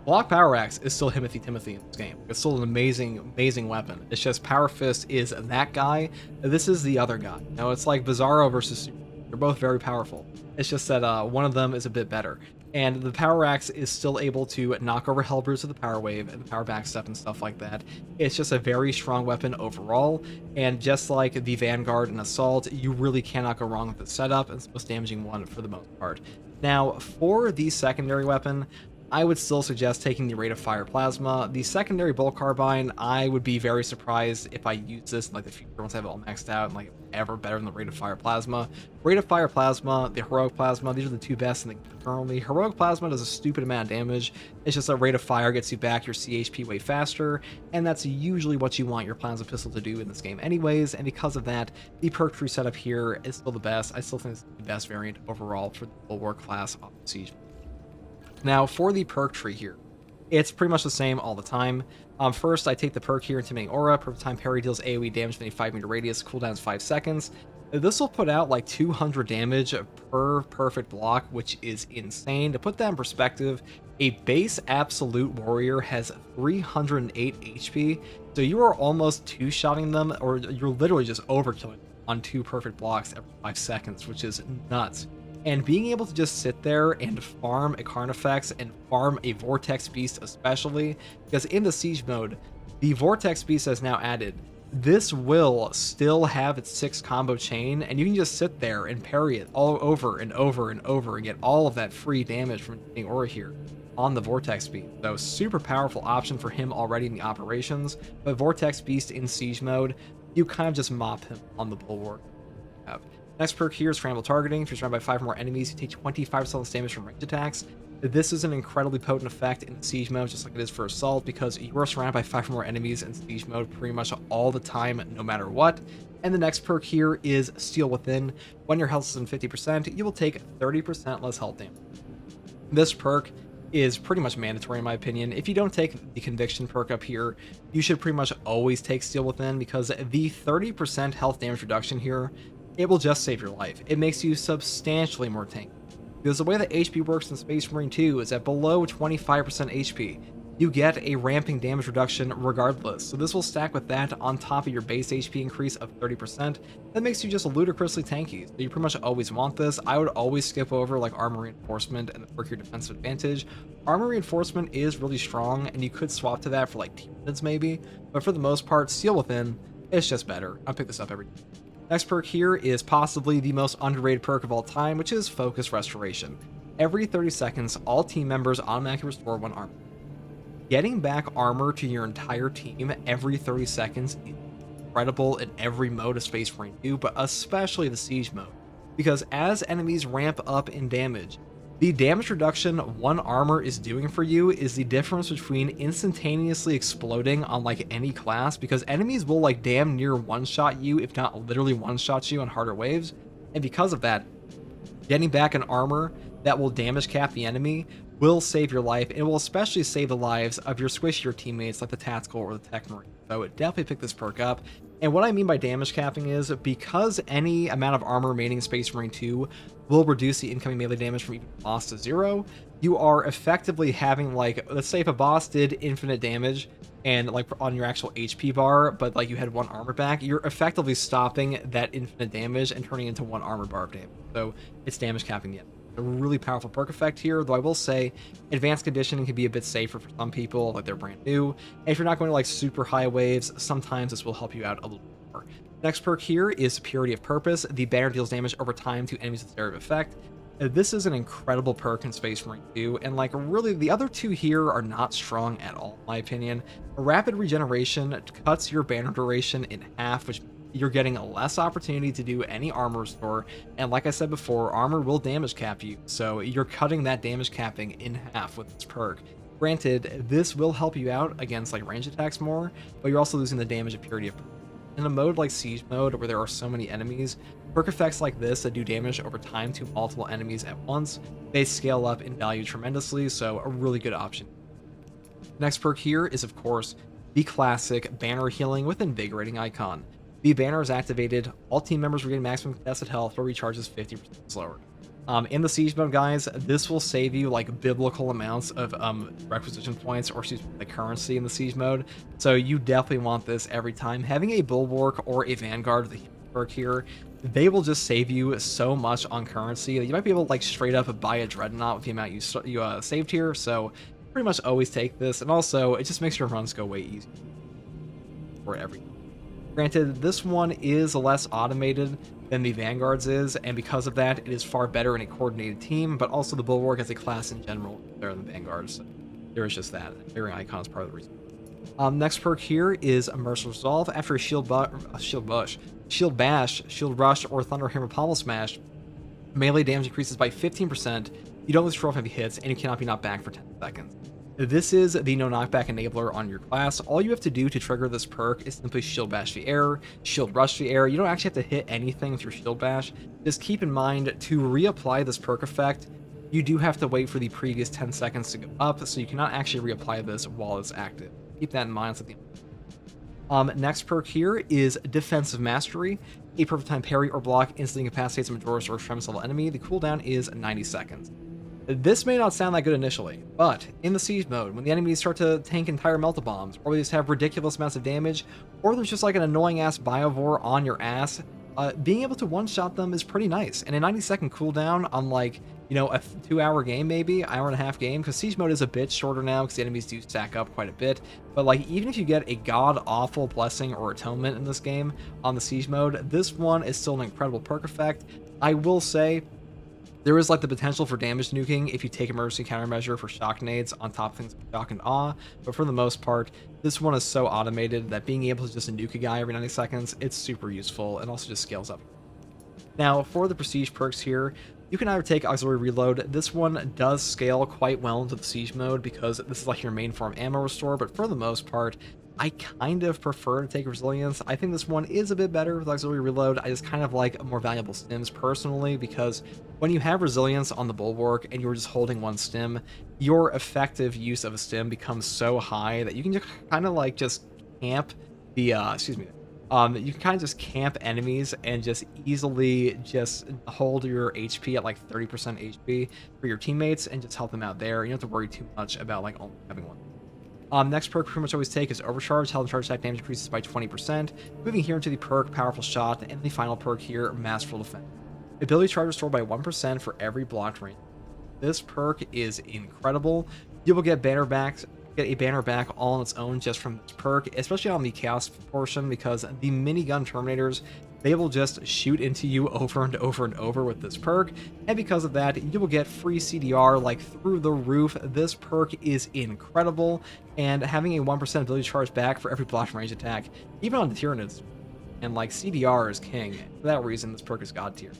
Block Power Axe is still Timothy in this game. It's still an amazing weapon. It's just Power Fist is that guy. This is the other guy. Now it's like Bizarro versus Super. They're both very powerful. It's just that one of them is a bit better. And the Power Axe is still able to knock over Hellbrews with the Power Wave and the Power Backstep and stuff like that. It's just a very strong weapon overall, and just like the Vanguard and Assault, you really cannot go wrong with the setup, and it's the most damaging one for the most part. Now, for the secondary weapon, I would still suggest taking the Rate of Fire Plasma. The secondary Bolt Carbine, I would be very surprised if I use this in like the future once I have it all maxed out and like ever better than the Rate of Fire Plasma. Rate of Fire Plasma, the Heroic Plasma, these are the two best in the game currently. Heroic Plasma does a stupid amount of damage. It's just that Rate of Fire gets you back your CHP way faster, and that's usually what you want your Plasma Pistol to do in this game anyways, and because of that, the perk tree setup here is still the best. I still think it's the best variant overall for the Bulwark class of Siege. Now, for the perk tree here, it's pretty much the same all the time. First, I take the perk here, Intimidating Aura. Perfect time parry deals AoE damage within a 5-meter radius. Cooldown is 5 seconds. This will put out like 200 damage per perfect block, which is insane. To put that in perspective, a base Absolute Warrior has 308 HP, so you are almost two-shotting them, or you're literally just overkilling on 2 perfect blocks every 5 seconds, which is nuts. And being able to just sit there and farm a Carnifex and farm a Vortex Beast especially, because in the Siege mode, The Vortex Beast is now added. This will still have its 6 combo chain, and you can just sit there and parry it all over and over and over and get all of that free damage from getting Aura here on the Vortex Beast. So super powerful option for him already in the operations, but Vortex Beast in Siege mode, you kind of just mop him on the Bulwark. Next perk here is Scramble Targeting. If you're surrounded by 5 or more enemies, you take 25% less damage from range attacks. This is an incredibly potent effect in Siege mode, just like it is for Assault, because you are surrounded by 5 or more enemies in Siege mode pretty much all the time, no matter what. And the next perk here is Steel Within. When your health is in 50%, you will take 30% less health damage. This perk is pretty much mandatory in my opinion. If you don't take the Conviction perk up here, you should pretty much always take Steel Within, because the 30% health damage reduction here, it will just save your life. It makes you substantially more tanky. Because the way that HP works in Space Marine 2 is that below 25% HP, you get a ramping damage reduction regardless. So this will stack with that on top of your base HP increase of 30%. That makes you just ludicrously tanky. So you pretty much always want this. I would always skip over like Armor Reinforcement and work your defensive advantage. Armor Reinforcement is really strong, and you could swap to that for like Tyranids maybe. But for the most part, Steel Within, it's just better. I'll pick this up every time. Next perk here is possibly the most underrated perk of all time, which is Focus Restoration. Every 30 seconds, all team members automatically restore 1 armor. Getting back armor to your entire team every 30 seconds is incredible in every mode of Space Marine 2, but especially the Siege mode. Because as enemies ramp up in damage, the damage reduction 1 armor is doing for you is the difference between instantaneously exploding on like any class, because enemies will like damn near one-shot you, if not literally one-shot you on harder waves. And because of that, getting back an armor that will damage cap the enemy will save your life, and it will especially save the lives of your squishier teammates like the Tactical or the Techmarine. So definitely pick this perk up. And what I mean by damage capping is, because any amount of armor remaining in Space Marine 2 will reduce the incoming melee damage from even boss to 0, you are effectively having, like, let's say if a boss did infinite damage and like on your actual HP bar, but like you had 1 armor back, you're effectively stopping that infinite damage and turning it into 1 armor bar of damage. So it's damage capping the enemy. A really powerful perk effect here, though I will say advanced conditioning can be a bit safer for some people, like they're brand new. And if you're not going to like super high waves, sometimes this will help you out a little more. Next perk here is Purity of Purpose. The banner deals damage over time to enemies with area of effect. This is an incredible perk in Space Marine 2, and like really the other 2 here are not strong at all, in my opinion. Rapid regeneration cuts your banner duration in half, which you're getting less opportunity to do any armor restore, and like I said before, armor will damage cap you, so you're cutting that damage capping in half with this perk. Granted, this will help you out against like range attacks more, but you're also losing the damage of Purity of Purpose. In a mode like Siege mode, where there are so many enemies, perk effects like this that do damage over time to multiple enemies at once, they scale up in value tremendously, so a really good option. Next perk here is, of course, the classic Banner Healing with Invigorating Icon. The banner is activated, all team members regain maximum contested health, but recharges 50% slower. In the Siege mode, guys, this will save you like biblical amounts of requisition points, or excuse me, the currency in the Siege mode. So you definitely want this every time. Having a Bulwark or a Vanguard with a perk here, they will just save you so much on currency that you might be able to like straight up buy a Dreadnought with the amount you saved here. So pretty much always take this, and also it just makes your runs go way easier for everything. Granted, this one is less automated than the Vanguard's is, and because of that, it is far better in a coordinated team, but also the Bulwark as a class in general is better than Vanguard, so there is just that. Varying Icon is part of the reason. Next perk here is Merciless Resolve. After a Shield Bash, Shield Rush, or Thunder Hammer Pommel Smash, melee damage increases by 15%, you don't lose control of heavy hits, and you cannot be knocked back for 10 seconds. This is the no knockback enabler on your class. All you have to do to trigger this perk is simply Shield Bash the air, Shield Rush the air. You don't actually have to hit anything with your Shield Bash. Just keep in mind, to reapply this perk effect, you do have to wait for the previous 10 seconds to go up, so you cannot actually reapply this while it's active. Keep that in mind. Next perk here is Defensive Mastery. A perfect time parry or block instantly incapacitates a Majoris or Extremis level enemy. The cooldown is 90 seconds. This may not sound that good initially, but in the Siege mode, when the enemies start to tank entire Melt-A-Bombs, or they just have ridiculous amounts of damage, or there's just like an annoying-ass Biovore on your ass, being able to one-shot them is pretty nice. And a 90-second cooldown on like a 2-hour game, maybe hour and a half game, because siege mode is a bit shorter now because the enemies do stack up quite a bit. But like, even if you get a god awful blessing or atonement in this game on the siege mode, this one is still an incredible perk effect. I will say there is like the potential for damage nuking if you take emergency countermeasure for shock nades on top of things like shock and awe, but for the most part, this one is so automated that being able to just nuke a guy every 90 seconds, it's super useful and also just scales up. Now, for the prestige perks here, you can either take auxiliary reload. This one does scale quite well into the siege mode because this is like your main form ammo restore, but for the most part, I kind of prefer to take resilience. I think this one is a bit better with auxiliary reload. I just kind of like more valuable stims personally, because when you have resilience on the Bulwark and you're just holding one stim, your effective use of a stim becomes so high that you can just kind of like just camp the you can kind of just camp enemies and just easily just hold your HP at like 30% HP for your teammates and just help them out there. You don't have to worry too much about like only having one. Next perk pretty much always take is Overcharge. Health and charge attack damage increases by 20%. Moving here into the perk Powerful Shot, and the final perk here, Masterful Defense. Ability charge restored by 1% for every blocked range. This perk is incredible. You will get a banner back all on its own just from this perk, especially on the chaos portion, because the minigun terminators, they will just shoot into you over and over and over with this perk, and because of that, you will get free CDR like through the roof. This perk is incredible, and having a 1% ability charge back for every block range attack, even on the Tyranids, and like CDR is king. For that reason, this perk is god tier.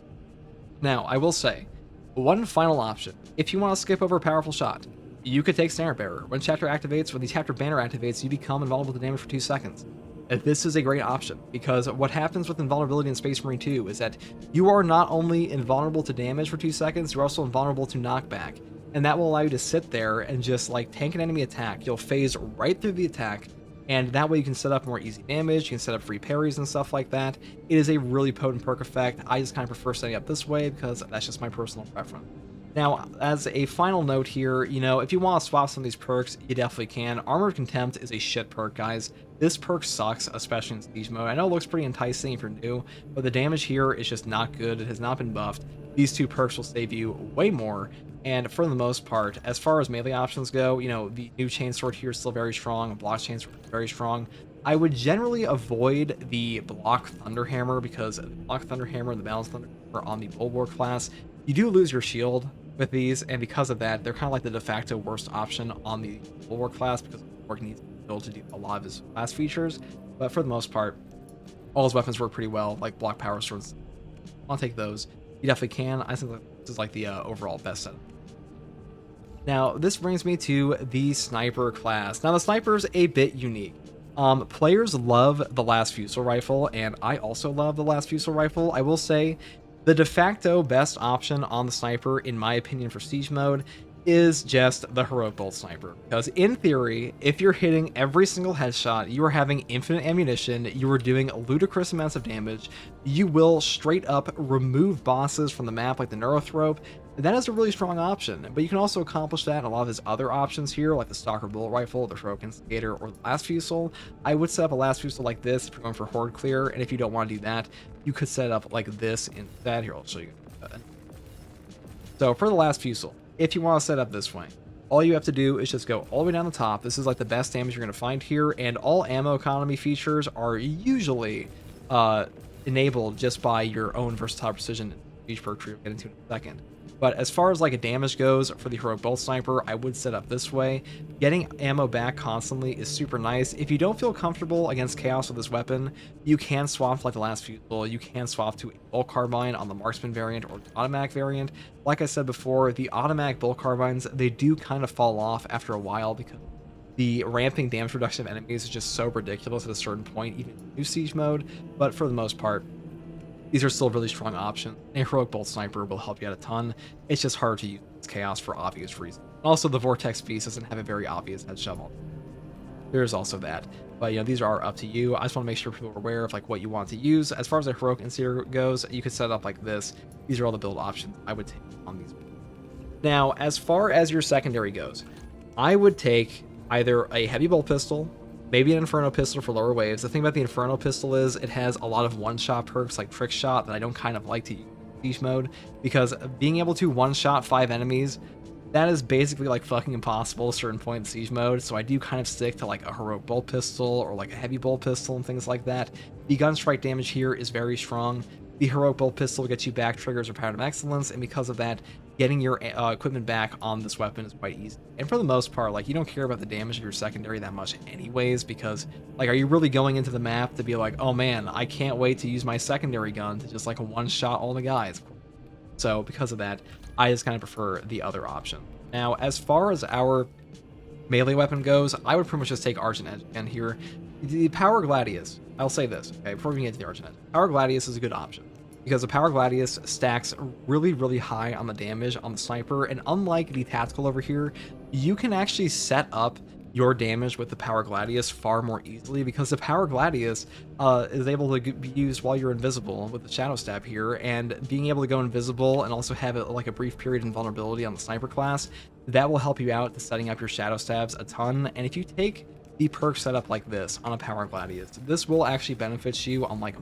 Now, I will say, one final option, if you want to skip over Powerful Shot, you could take Standard Bearer. When the chapter banner activates, you become invulnerable to damage for 2 seconds. This is a great option, because what happens with invulnerability in Space Marine 2 is that you are not only invulnerable to damage for 2 seconds, you're also invulnerable to knockback. And that will allow you to sit there and just like tank an enemy attack. You'll phase right through the attack, and that way you can set up more easy damage, you can set up free parries and stuff like that. It is a really potent perk effect. I just kind of prefer setting up this way because that's just my personal preference. Now, as a final note here, if you want to swap some of these perks, you definitely can. Armored Contempt is a shit perk, guys. This perk sucks, especially in Siege mode. I know it looks pretty enticing if you're new, but the damage here is just not good. It has not been buffed. These two perks will save you way more, and for the most part, as far as melee options go, the new Chainsword here is still very strong, Block Chainsword is very strong. I would generally avoid the Block Thunderhammer, because the Block Thunderhammer and the Balance Thunderhammer on the Bulwark class, you do lose your shield with these, and because of that, they're kind of like the de facto worst option on the Bulwark class, because Bulwark needs to build to do a lot of his class features. But for the most part, all his weapons work pretty well, like block power swords. I'll take those. You definitely can. I think this is like the overall best setup. Now, this brings me to the Sniper class. Now, the Sniper is a bit unique. Players love the Last Fusel Rifle, and I also love the Last Fusel Rifle. I will say, the de facto best option on the Sniper, in my opinion, for Siege mode, is just the Heroic Bolt Sniper. Because in theory, if you're hitting every single headshot, you are having infinite ammunition, you are doing ludicrous amounts of damage, you will straight up remove bosses from the map like the Neurothrope. That is a really strong option, but you can also accomplish that in a lot of his other options here, like the Stalker Bullet Rifle, the Heroic Instigator, or the Last Fusel. I would set up a Last Fusel like this if you're going for Horde Clear, and if you don't want to do that, you could set it up like this instead. Here, I'll show you. So for the Last Fusel, if you want to set up this way, all you have to do is just go all the way down the top. This is like the best damage you're going to find here, and all ammo economy features are usually enabled just by your own versatile precision each perk tree we'll get into in a second. But as far as like a damage goes for the Heroic Bolt Sniper, I would set up this way. Getting ammo back constantly is super nice. If you don't feel comfortable against Chaos with this weapon, you can swap to like the Last Fusel. You can swap to a Bolt Carbine on the Marksman variant or the Automatic variant. Like I said before, the Automatic Bolt Carbines, they do kind of fall off after a while because the ramping damage reduction of enemies is just so ridiculous at a certain point, even in new Siege mode. But for the most part, these are still really strong options. A Heroic Bolt Sniper will help you out a ton. It's just hard to use Chaos for obvious reasons. Also, the Vortex Beast doesn't have a very obvious head shovel. There's also that. But, these are up to you. I just want to make sure people are aware of like what you want to use. As far as the Heroic Instigator goes, you could set it up like this. These are all the build options I would take on these. Now, as far as your secondary goes, I would take either a Heavy Bolt Pistol, maybe an Inferno Pistol for lower waves. The thing about the Inferno Pistol is it has a lot of one-shot perks like Trick Shot that I don't kind of like to use. Siege mode, because being able to one-shot 5 enemies, that is basically like fucking impossible at a certain point in Siege mode, so I do kind of stick to like a heroic bolt pistol or like a heavy bolt pistol and things like that. The gun strike damage here is very strong. The heroic bolt pistol gets you back triggers or pattern of excellence, and because of that, getting your equipment back on this weapon is quite easy. And for the most part, like, you don't care about the damage of your secondary that much anyways, because, like, are you really going into the map to be like, oh man, I can't wait to use my secondary gun to just like one-shot all the guys? So because of that, I just kind of prefer the other option. Now, as far as our melee weapon goes, I would pretty much just take Argent Edge again here. The Power Gladius, I'll say this, okay, before we get to the Argent Edge. Power Gladius is a good option, because the Power Gladius stacks really, really high on the damage on the sniper, and unlike the tactical over here, you can actually set up your damage with the Power Gladius far more easily, because the Power Gladius is able to be used while you're invisible with the Shadow Stab here, and being able to go invisible and also have it like a brief period of invulnerability on the sniper class, that will help you out to setting up your Shadow Stabs a ton. And if you take the perk setup like this on a Power Gladius, this will actually benefit you on like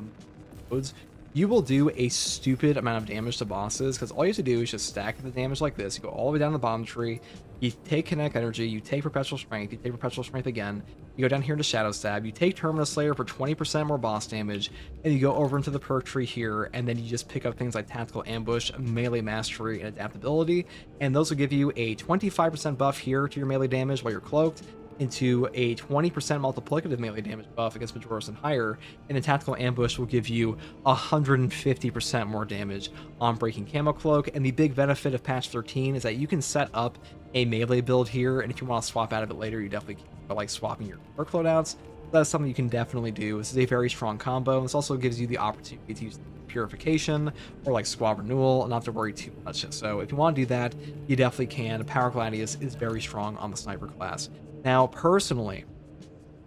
modes. You will do a stupid amount of damage to bosses, because all you have to do is just stack the damage like this. You go all the way down the bottom tree, you take Kinetic Energy, you take Perpetual Strength, you take Perpetual Strength again, you go down here into Shadow Stab, you take Terminus Slayer for 20% more boss damage, and you go over into the perk tree here, and then you just pick up things like Tactical Ambush, Melee Mastery, and Adaptability, and those will give you a 25% buff here to your melee damage while you're cloaked, into a 20% multiplicative melee damage buff against Majoris and higher, and a Tactical Ambush will give you 150% more damage on breaking Camo Cloak. And the big benefit of patch 13 is that you can set up a melee build here, and if you want to swap out of it later, you definitely can, but like swapping your perk loadouts, that's something you can definitely do. This is a very strong combo, and this also gives you the opportunity to use Purification or like Squad Renewal, not to worry too much. So if you want to do that, you definitely can. Power Gladius is very strong on the sniper class. Now, personally,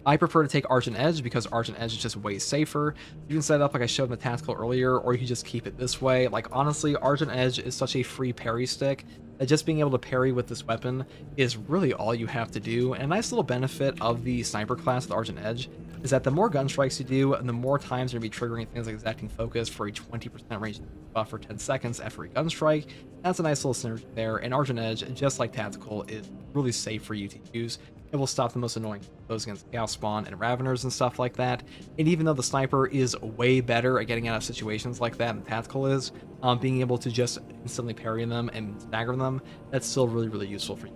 I prefer to take Argent Edge, because Argent Edge is just way safer. You can set it up like I showed in the tactical earlier, or you can just keep it this way. Like, honestly, Argent Edge is such a free parry stick that just being able to parry with this weapon is really all you have to do. And a nice little benefit of the sniper class with Argent Edge is that the more gun strikes you do, and the more times you're going to be triggering things like Exacting Focus for a 20% range buff for 10 seconds after a gun strike. That's a nice little synergy there, and Argent Edge, just like tactical, is really safe for you to use. It will stop the most annoying those against Chaos Spawn and Raveners and stuff like that. And even though the sniper is way better at getting out of situations like that than tactical is, being able to just instantly parry them and stagger them, that's still really, really useful for you,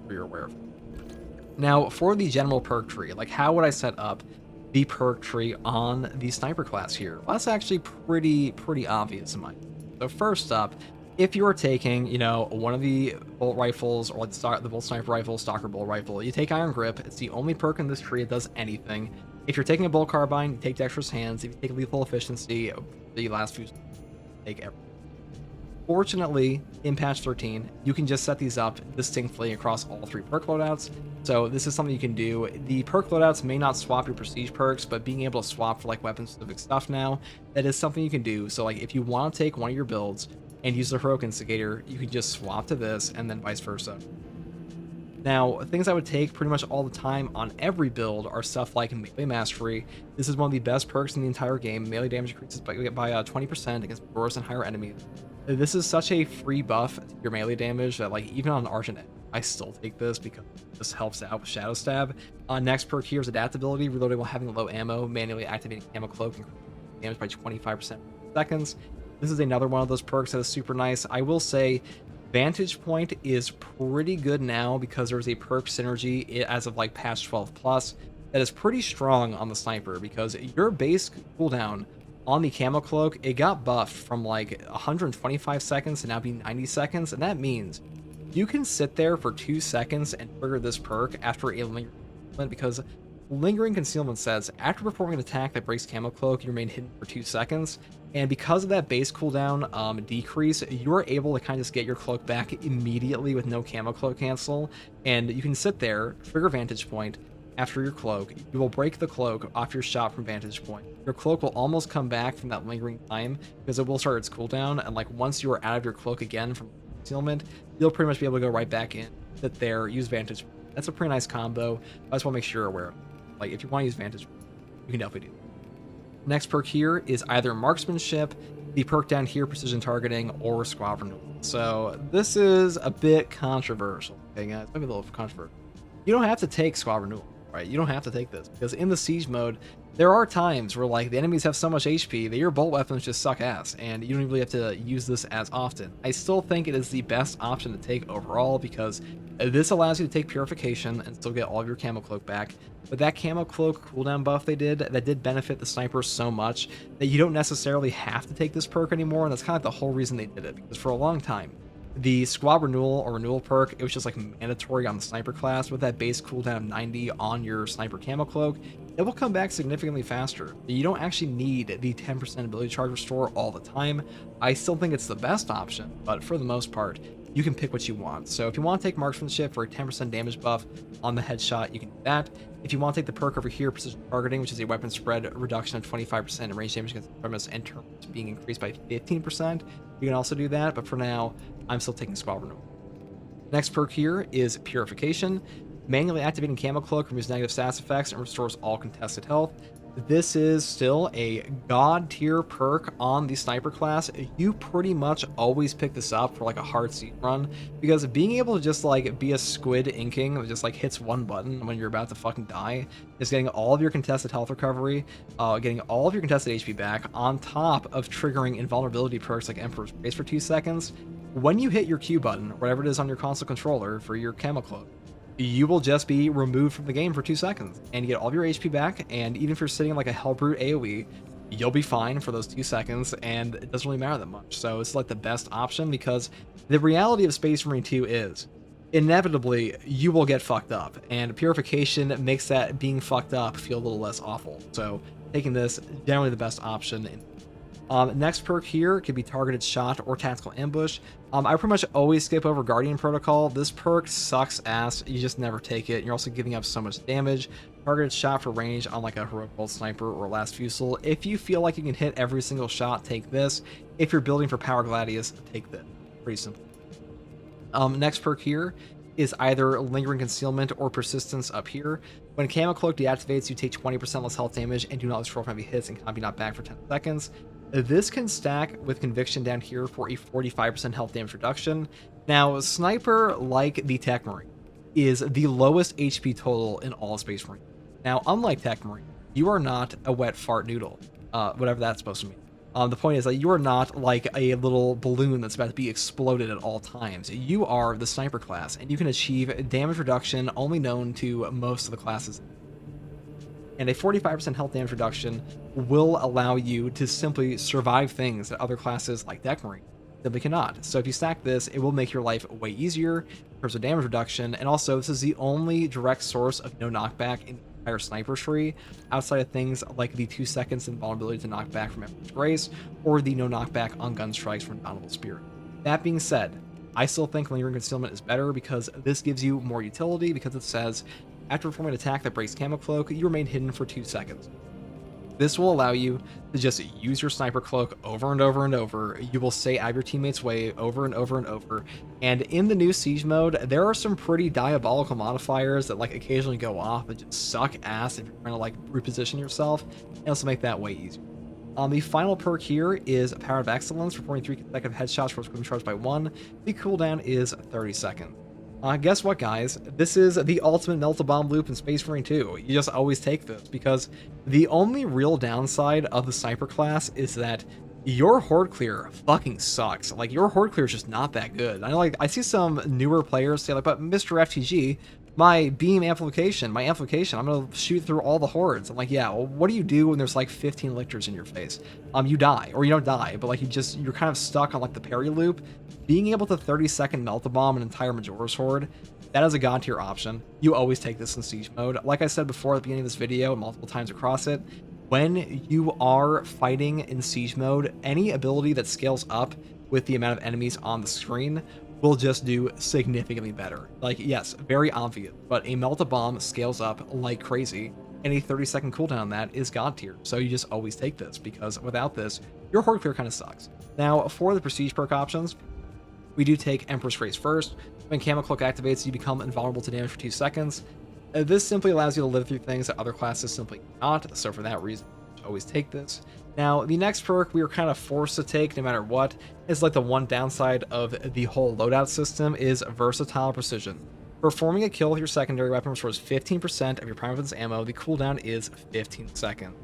for you're aware of. Now, for the general perk tree, like how would I set up the perk tree on the sniper class here? Well, that's actually pretty obvious in my opinion. So first up, if you are taking, you know, one of the bolt rifles, or like the bolt sniper rifle, stalker bolt rifle, you take Iron Grip. It's the only perk in this tree that does anything. If you're taking a bolt carbine, you take Dexterous Hands. If you take Lethal Efficiency, the last few, take everything. Fortunately, in patch 13, you can just set these up distinctly across all 3 perk loadouts. So this is something you can do. The perk loadouts may not swap your prestige perks, but being able to swap for like weapon specific stuff now, that is something you can do. So like if you want to take one of your builds and use the Heroic Instigator, you can just swap to this, and then vice versa. Now, things I would take pretty much all the time on every build are stuff like Melee Mastery. This is one of the best perks in the entire game. Melee damage increases by 20% against Boros and higher enemies. This is such a free buff to your melee damage that, like, even on Argent Edge, I still take this because this helps out with Shadow Stab. Next perk here is Adaptability, reloading while having low ammo, manually activating Camo Cloak, and damage by 25% in seconds. This is another one of those perks that is super nice. I will say Vantage Point is pretty good now because there's a perk synergy as of like patch 12 plus that is pretty strong on the sniper, because your base cooldown on the Camo Cloak, it got buffed from like 125 seconds to now be 90 seconds, and that means you can sit there for 2 seconds and trigger this perk after a lingering concealment, because Lingering Concealment says after performing an attack that breaks Camo Cloak, you remain hidden for 2 seconds. And because of that base cooldown decrease, you're able to kind of just get your cloak back immediately with no Camo Cloak cancel. And you can sit there, trigger Vantage Point after your cloak. You will break the cloak off your shot from Vantage Point. Your cloak will almost come back from that lingering time because it will start its cooldown. And like once you are out of your cloak again from concealment, you'll pretty much be able to go right back in, sit there, use Vantage Point. That's a pretty nice combo. I just want to make sure you're aware of it. Like if you want to use Vantage Point, you can definitely do it. Next perk here is either Marksmanship, the perk down here, Precision Targeting, or Squad Renewal. So this is a bit controversial, okay guys, maybe a little controversial. You don't have to take Squad Renewal, right? You don't have to take this, because in the Siege mode, there are times where like the enemies have so much HP that your bolt weapons just suck ass, and you don't really have to use this as often. I still think it is the best option to take overall, because this allows you to take Purification and still get all of your Camo Cloak back. But that Camo Cloak cooldown buff they did, that did benefit the snipers so much that you don't necessarily have to take this perk anymore, and that's kind of like the whole reason they did it, because for a long time, the Squad Renewal or Renewal perk, it was just like mandatory on the Sniper class with that base cooldown of 90 on your Sniper Camo Cloak. It will come back significantly faster. You don't actually need the 10% ability charge restore all the time. I still think it's the best option, but for the most part, you can pick what you want. So if you want to take Marksmanship for a 10% damage buff on the headshot, you can do that. If you want to take the perk over here, Precision Targeting, which is a weapon spread reduction of 25% in range damage against the premise and terminals being increased by 15%, you can also do that, but for now, I'm still taking Squad Renewal. Next perk here is Purification. Manually activating Camo Cloak removes negative stats effects and restores all contested health. This is still a god tier perk on the Sniper class. You pretty much always pick this up for like a hard siege run, because being able to just like be a squid inking that just like hits one button when you're about to fucking die is getting all of your contested health recovery, getting all of your contested HP back, on top of triggering invulnerability perks like Emperor's Grace for 2 seconds. When you hit your Q button, whatever it is on your console controller for your Camo Cloak, you will just be removed from the game for 2 seconds, and you get all of your HP back, and even if you're sitting like a Hellbrute AoE, you'll be fine for those 2 seconds, and it doesn't really matter that much. So it's like the best option, because the reality of Space Marine 2 is, inevitably, you will get fucked up, and Purification makes that being fucked up feel a little less awful. So taking this, generally the best option. Next perk here could be Targeted Shot or Tactical Ambush. I pretty much always skip over Guardian Protocol. This perk sucks ass. You just never take it. You're also giving up so much damage. Targeted Shot for range on like a Heroic Bolt Sniper or Last Fusel. If you feel like you can hit every single shot, take this. If you're building for Power Gladius, take this. Pretty simple. Next perk here is either Lingering Concealment or Persistence up here. When Camo Cloak deactivates, you take 20% less health damage and do not destroy heavy hits and cannot be knocked back for 10 seconds. This can stack with Conviction down here for a 45% health damage reduction. Now, Sniper, like the Techmarine, is the lowest HP total in all Space Marine. Now, unlike Techmarine, you are not a wet fart noodle, whatever that's supposed to mean. The point is that you are not like a little balloon that's about to be exploded at all times. You are the Sniper class, and you can achieve damage reduction only known to most of the classes. And a 45% health damage reduction will allow you to simply survive things that other classes like Techmarine simply cannot. So if you stack this, it will make your life way easier in terms of damage reduction, and also this is the only direct source of no knockback in the entire Sniper tree, outside of things like the 2 seconds invulnerability to knock back from Emperor's Grace, or the no knockback on gun strikes from Indomitable Spirit. That being said, I still think Lingering Concealment is better, because this gives you more utility, because it says, after performing an attack that breaks Camo Cloak, you remain hidden for 2 seconds. This will allow you to just use your Sniper Cloak over and over and over. You will stay out of your teammates' way over and over and over. And in the new Siege mode, there are some pretty diabolical modifiers that like occasionally go off that just suck ass if you're trying to like reposition yourself, and also make that way easier. The final perk here is Power of Excellence, performing 3 consecutive headshots for quickly charged by 1. The cooldown is 30 seconds. Guess what, guys? This is the ultimate melt-a-bomb loop in Space Marine 2. You just always take this, because the only real downside of the Sniper class is that your Horde Clear fucking sucks. Like, your Horde Clear is just not that good. I know, like, I see some newer players say, like, but Mr. FTG, my beam amplification, I'm gonna shoot through all the hordes. I'm like, yeah, well, what do you do when there's like 15 lictors in your face? You die, or you don't die, but like you're kind of stuck on like the parry loop. Being able to 30-second melt a bomb an entire Majora's Horde, that is a god tier option. You always take this in Siege mode. Like I said before at the beginning of this video and multiple times across it, when you are fighting in Siege mode, any ability that scales up with the amount of enemies on the screen will just do significantly better. Like, yes, very obvious, but a melt-a-bomb scales up like crazy, and a 30-second cooldown on that is god tier. So you just always take this, because without this, your Horde Clear kind of sucks. Now, for the Prestige perk options, we do take Emperor's Grace first. When Camo Cloak activates, you become invulnerable to damage for 2 seconds. This simply allows you to live through things that other classes simply cannot, so for that reason, always take this. Now, the next perk we were kind of forced to take no matter what is like the one downside of the whole loadout system is versatile precision. Performing a kill with your secondary weapon restores 15% of your prime weapon's ammo. The cooldown is 15 seconds.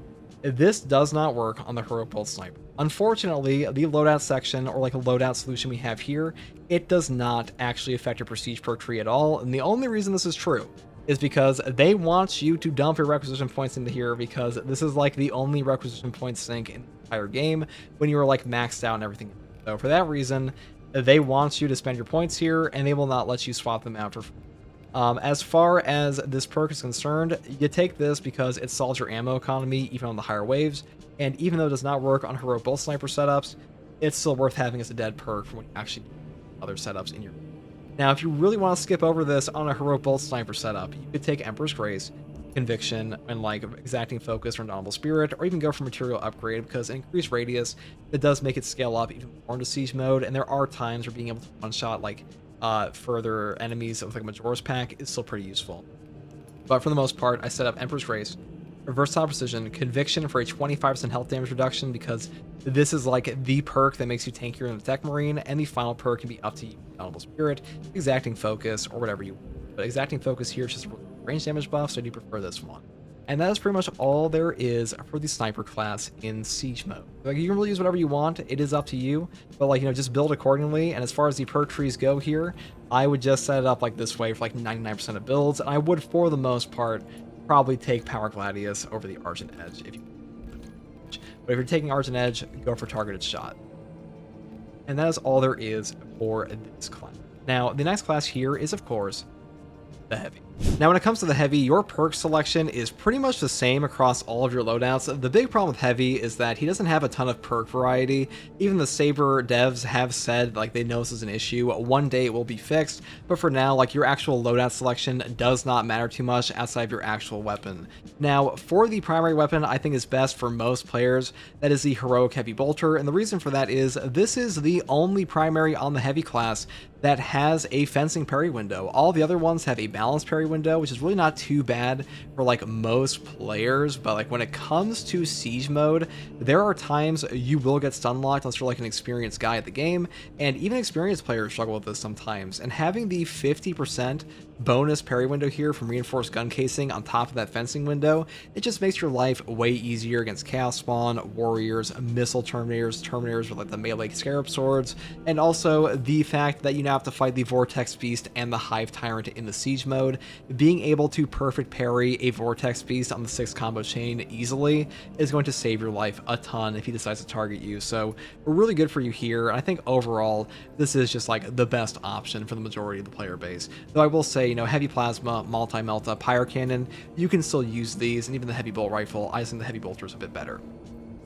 This does not work on the heroic bolt sniper. Unfortunately, the loadout section, or like a loadout solution we have here, it does not actually affect your prestige perk tree at all, and the only reason this is true is because they want you to dump your requisition points into here, because this is like the only requisition point sink in the entire game when you are like maxed out and everything. So for that reason, they want you to spend your points here, and they will not let you swap them out for free. As far as this perk is concerned, you take this because it solves your ammo economy even on the higher waves, and even though it does not work on heroic bolt sniper setups, it's still worth having as a dead perk for when you actually do other setups in your. Now, if you really want to skip over this on a heroic bolt sniper setup, you could take Emperor's Grace, Conviction, and like Exacting Focus or Indomitable Spirit, or even go for Material Upgrade, because increased radius, it does make it scale up even more into siege mode, and there are times where being able to one-shot like further enemies with like a Majora's Pack is still pretty useful. But for the most part, I set up Emperor's Grace, Versatile Precision, Conviction for a 25% health damage reduction, because this is like the perk that makes you tankier in the Techmarine, and the final perk can be up to you, Indomitable Spirit, Exacting Focus, or whatever you want. But Exacting Focus here is just a range damage buff, so I do prefer this one. And that is pretty much all there is for the sniper class in siege mode. Like, you can really use whatever you want, it is up to you, but like, you know, just build accordingly. And as far as the perk trees go here, I would just set it up like this way for like 99% of builds, and I would, for the most part, probably take Power Gladius over the Argent Edge if you. But if you're taking Argent Edge, go for Targeted Shot. And that is all there is for this class. Now, the next class here is, of course, the Heavy. Now, when it comes to the Heavy, your perk selection is pretty much the same across all of your loadouts. The big problem with Heavy is that he doesn't have a ton of perk variety. Even the Saber devs have said like they know this is an issue. One day it will be fixed, but for now, like, your actual loadout selection does not matter too much outside of your actual weapon. Now, for the primary weapon, I think is best for most players, that is the Heroic Heavy Bolter, and the reason for that is this is the only primary on the Heavy class that has a fencing parry window. All the other ones have a balanced parry window, which is really not too bad for like most players, but like when it comes to siege mode, there are times you will get stun locked unless you're like an experienced guy at the game, and even experienced players struggle with this sometimes. And having the 50% bonus parry window here from reinforced gun casing on top of that fencing window, it just makes your life way easier against Chaos Spawn, Warriors, Missile Terminators with like the melee Scarab Swords, and also the fact that you now have to fight the Vortex Beast and the Hive Tyrant in the siege mode. Being able to perfect parry a Vortex Beast on the 6 combo chain easily is going to save your life a ton if he decides to target you, so we're really good for you here. I think overall this is just like the best option for the majority of the player base, though I will say, you know, Heavy Plasma, Multi-Melta, Pyro Cannon, you can still use these, and even the Heavy Bolt Rifle, I think the Heavy Bolter is a bit better.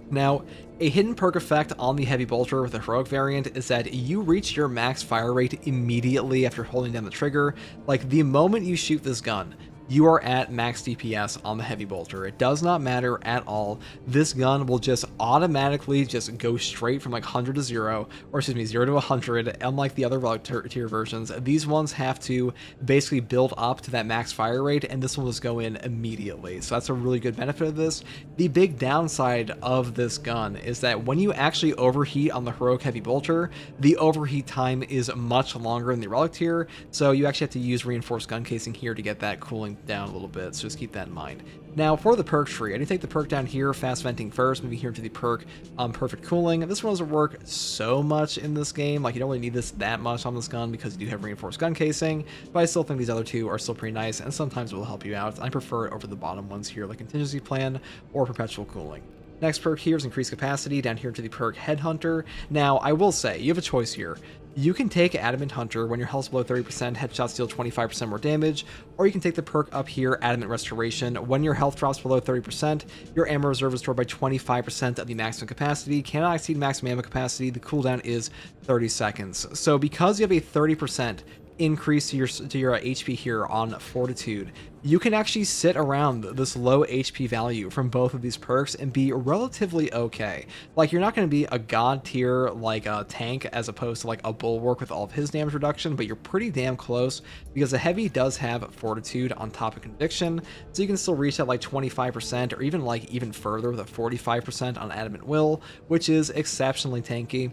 Now, a hidden perk effect on the Heavy Bolter with the Heroic variant is that you reach your max fire rate immediately after holding down the trigger. Like, the moment you shoot this gun, you are at max DPS on the Heavy Bolter. It does not matter at all. This gun will just automatically just go straight from like 100 to 0, or excuse me, 0 to 100. Unlike the other relic tier versions, these ones have to basically build up to that max fire rate, and this one will just go in immediately. So that's a really good benefit of this. The big downside of this gun is that when you actually overheat on the Heroic Heavy Bolter, the overheat time is much longer than the relic tier, so you actually have to use reinforced gun casing here to get that cooling down a little bit, so just keep that in mind. Now, for the perk tree, I do take the perk down here, Fast Venting first, moving here to the perk Perfect Cooling. This one doesn't work so much in this game, like you don't really need this that much on this gun because you do have reinforced gun casing, but I still think these other two are still pretty nice, and sometimes it will help you out. I prefer it over the bottom ones here, like Contingency Plan or Perpetual Cooling. Next perk here is Increased Capacity, down here to the perk Headhunter. Now, I will say, you have a choice here. You can take Adamant Hunter when your health's below 30%, headshots deal 25% more damage, or you can take the perk up here, Adamant Restoration. When your health drops below 30%, your ammo reserve is stored by 25% of the maximum capacity, cannot exceed maximum ammo capacity, the cooldown is 30 seconds. So because you have a 30% increase to your HP here on Fortitude, you can actually sit around this low HP value from both of these perks and be relatively okay. Like, you're not going to be a god tier like a tank as opposed to like a Bulwark with all of his damage reduction, but you're pretty damn close because the heavy does have Fortitude on top of Conviction, so you can still reach at like 25% or even like even further with a 45% on Adamant Will, which is exceptionally tanky.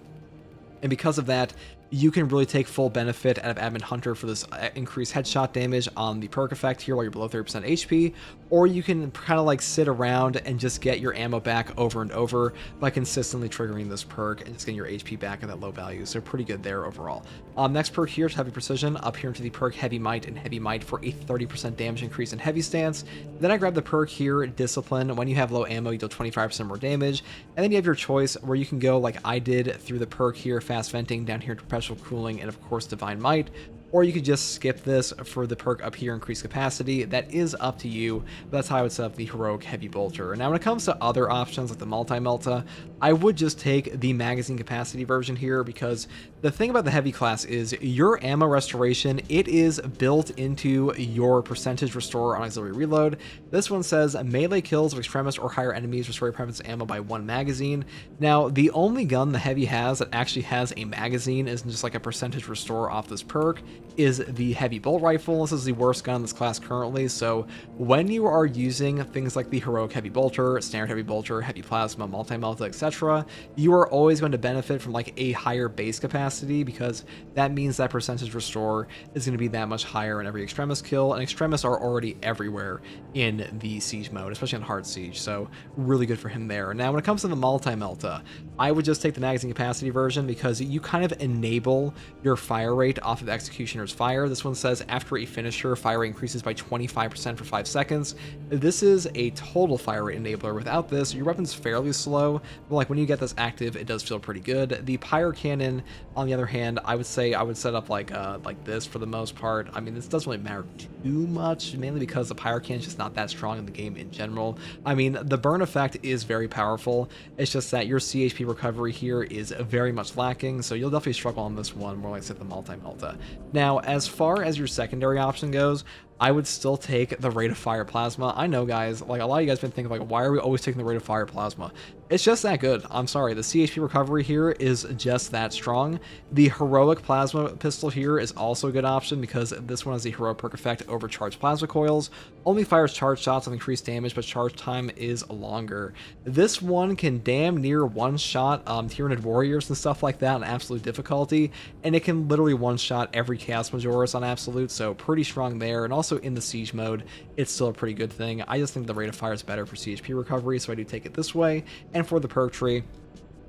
And because of that, you can really take full benefit out of Adamant Hunter for this increased headshot damage on the perk effect here while you're below 30% HP, or you can kind of like sit around and just get your ammo back over and over by consistently triggering this perk and just getting your HP back at that low value. So pretty good there overall. Next perk here is Heavy Precision, up here into the perk Heavy Might and Heavy Might for a 30% damage increase in heavy stance. Then I grab the perk here, Discipline. When you have low ammo, you deal 25% more damage. And then you have your choice where you can go like I did through the perk here, Fast Venting, down here to Perpetual Cooling, and of course Divine Might, or you could just skip this for the perk up here, Increased Capacity. That is up to you, but that's how I would set up the Heroic Heavy Bolter. Now when it comes to other options like the Multi-Melta, I would just take the magazine capacity version here, because the thing about the heavy class is your ammo restoration, it is built into your percentage restore on auxiliary reload. This one says melee kills of extremist or higher enemies restore your preference ammo by 1 magazine. Now the only gun the heavy has that actually has a magazine isn't just like a percentage restore off this perk is the heavy bolt rifle. This is the worst gun in this class currently, so when you are using things like the heroic heavy bolter, standard heavy bolter, heavy plasma, multi-melta, etc., you are always going to benefit from like a higher base capacity, because that means that percentage restore is going to be that much higher in every extremist kill, and extremists are already everywhere in the siege mode, especially on hard siege, so really good for him there. Now when it comes to the multi-melta, I would just take the magazine capacity version, because you kind of enable your fire rate off of Executioner's fire. This one says after a finisher, fire rate increases by 25% for 5 seconds. This is a total fire rate enabler. Without this, your weapon's fairly slow, but like when you get this active, it does feel pretty good. The pyre cannon, on the other hand, I would say I would set up like this for the most part. I mean, this doesn't really matter too much, mainly because the pyre cannon is just not that strong in the game in general. I mean, the burn effect is very powerful. It's just that your CHP recovery here is very much lacking, so you'll definitely struggle on this one, more like say the multi-melta. Now, as far as your secondary option goes, I would still take the rate of fire plasma. I know, guys, like a lot of you guys been thinking like, why are we always taking the rate of fire plasma? It's just that good. I'm sorry, the CHP recovery here is just that strong. The heroic plasma pistol here is also a good option, because this one has the heroic perk effect overcharged plasma coils. Only fires charge shots with increased damage, but charge time is longer. This one can damn near one-shot Tyranid warriors and stuff like that on absolute difficulty, and it can literally one-shot every Chaos Majoris on absolute, so pretty strong there. And also in the siege mode, it's still a pretty good thing. I just think the rate of fire is better for CHP recovery, so I do take it this way. And for the perk tree,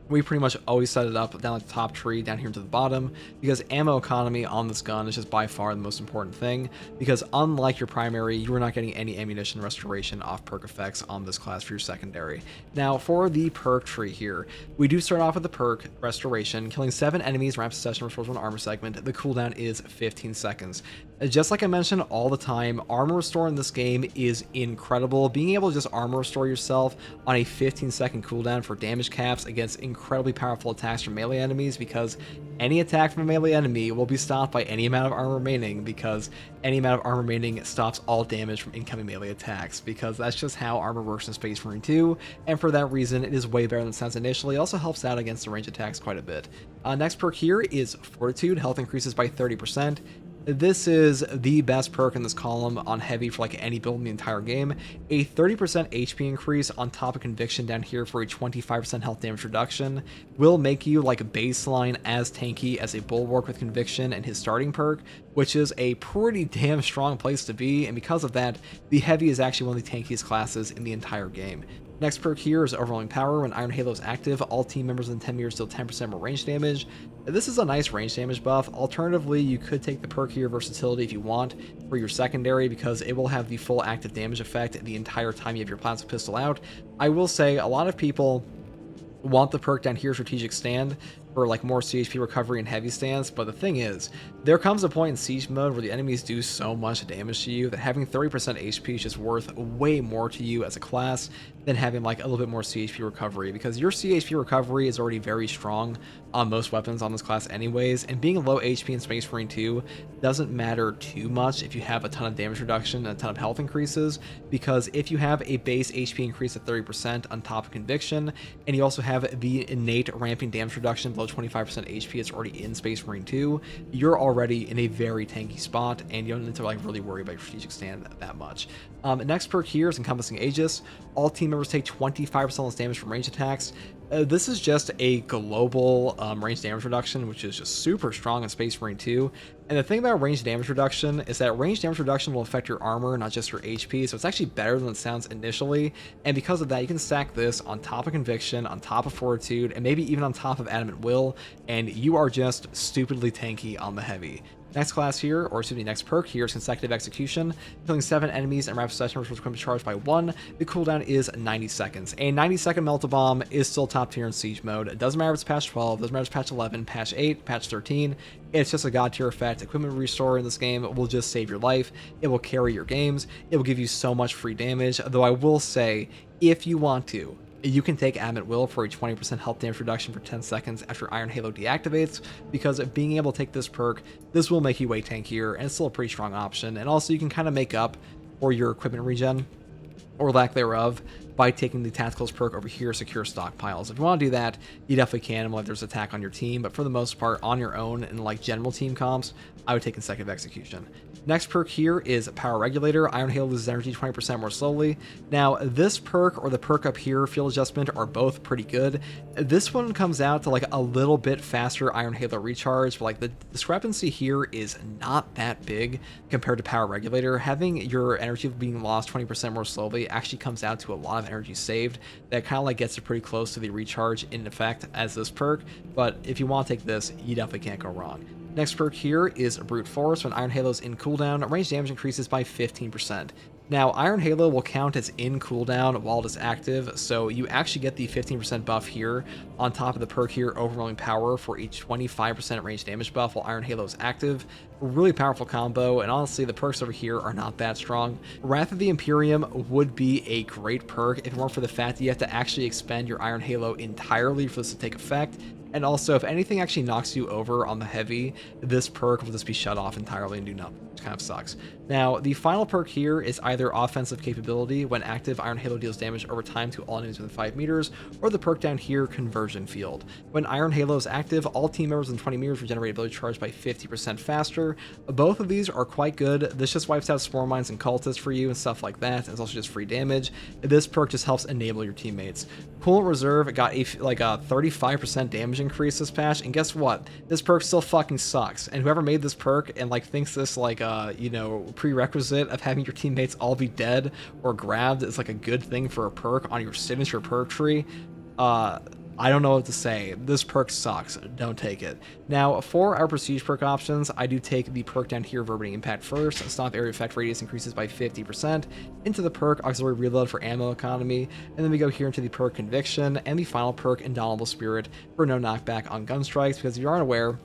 we pretty much always set it up down at the top tree down here to the bottom, because ammo economy on this gun is just by far the most important thing, because unlike your primary, you are not getting any ammunition restoration off perk effects on this class for your secondary. Now for the perk tree here, we do start off with the perk restoration. Killing 7 enemies in rapid succession restores 1 armor segment. The cooldown is 15 seconds. Just like I mentioned all the time, armor restore in this game is incredible. Being able to just armor restore yourself on a 15-second cooldown for damage caps against incredibly powerful attacks from melee enemies, because any attack from a melee enemy will be stopped by any amount of armor remaining, because any amount of armor remaining stops all damage from incoming melee attacks, because that's just how armor works in Space Marine 2, and for that reason it is way better than it sounds initially. It also helps out against the range attacks quite a bit. Next perk here is Fortitude. Health increases by 30%. This is the best perk in this column on heavy for like any build in the entire game. A 30% HP increase on top of Conviction down here for a 25% health damage reduction will make you like baseline as tanky as a Bulwark with Conviction and his starting perk, which is a pretty damn strong place to be, and because of that, the heavy is actually one of the tankiest classes in the entire game. Next perk here is Overwhelming Power. When Iron Halo is active, all team members within 10 meters deal 10% more range damage. This is a nice range damage buff. Alternatively, you could take the perk here, Versatility, if you want, for your secondary, because it will have the full active damage effect the entire time you have your plasma pistol out. I will say, a lot of people want the perk down here, Strategic Stand, for like more CHP recovery and heavy stance, but the thing is, there comes a point in siege mode where the enemies do so much damage to you that having 30% HP is just worth way more to you as a class than having like a little bit more CHP recovery, because your CHP recovery is already very strong on most weapons on this class anyways, and being low HP in Space Marine 2 doesn't matter too much if you have a ton of damage reduction and a ton of health increases, because if you have a base HP increase of 30% on top of Conviction, and you also have the innate ramping damage reduction below 25% HP that's already in Space Marine 2, you're already in a very tanky spot, and you don't need to like really worry about your strategic stand that much. Next perk here is Encompassing Aegis. All team members take 25% less damage from range attacks. This is just a global range damage reduction, which is just super strong in Space Marine 2. And the thing about range damage reduction is that range damage reduction will affect your armor, not just your HP, so it's actually better than it sounds initially. And because of that, you can stack this on top of Conviction, on top of Fortitude, and maybe even on top of Adamant Will, and you are just stupidly tanky on the heavy. Next class here, or excuse me, next perk here is Consecutive Execution. Killing 7 enemies and rapid succession which equipment charged by 1. The cooldown is 90 seconds. A 90-second Melt-A-Bomb is still top tier in Siege mode. It doesn't matter if it's patch 12, doesn't matter if it's patch 11, patch 8, patch 13. It's just a god tier effect. Equipment restore in this game will just save your life. It will carry your games. It will give you so much free damage, though I will say, if you want to, you can take Adamant Will for a 20% health damage reduction for 10 seconds after Iron Halo deactivates, because being able to take this perk, this will make you way tankier, and it's still a pretty strong option. And also you can kind of make up for your equipment regen, or lack thereof, by taking the Tacticals perk over here, Secure Stockpiles. If you want to do that, you definitely can, like there's attack on your team, but for the most part, on your own, in like general team comps, I would take Consecutive Execution. Next perk here is Power Regulator. Iron Halo loses energy 20% more slowly. Now, this perk or the perk up here, Field Adjustment, are both pretty good. This one comes out to like a little bit faster Iron Halo recharge, but like the discrepancy here is not that big compared to Power Regulator. Having your energy being lost 20% more slowly actually comes out to a lot of energy saved. That kind of like gets it pretty close to the recharge in effect as this perk, but if you want to take this, you definitely can't go wrong. Next perk here is Brute Force. When Iron Halo is in cooldown, range damage increases by 15%. Now, Iron Halo will count as in cooldown while it is active, so you actually get the 15% buff here on top of the perk here, Overwhelming Power, for each 25% range damage buff while Iron Halo is active. A really powerful combo, and honestly, the perks over here are not that strong. Wrath of the Imperium would be a great perk if it weren't for the fact that you have to actually expend your Iron Halo entirely for this to take effect. And also, if anything actually knocks you over on the heavy, this perk will just be shut off entirely and do nothing, which kind of sucks. Now, the final perk here is either Offensive Capability. When active, Iron Halo deals damage over time to all enemies within 5 meters, or the perk down here, Conversion Field. When Iron Halo is active, all team members within 20 meters regenerate ability charge by 50% faster. Both of these are quite good. This just wipes out Spore Mines and Cultists for you and stuff like that. It's also just free damage. This perk just helps enable your teammates. Coolant Reserve got a 35% damage increase this patch, and guess what? This perk still fucking sucks. And whoever made this perk and like thinks this like prerequisite of having your teammates all be dead or grabbed is like a good thing for a perk on your signature perk tree, I don't know what to say. This perk sucks. Don't take it. Now, for our Prestige perk options, I do take the perk down here, Reverberating Impact first. Stop area effect radius increases by 50%. Into the perk, Auxiliary Reload for ammo economy. And then we go here into the perk Conviction, and the final perk, Indomitable Spirit, for no knockback on gun strikes. Because if you aren't aware,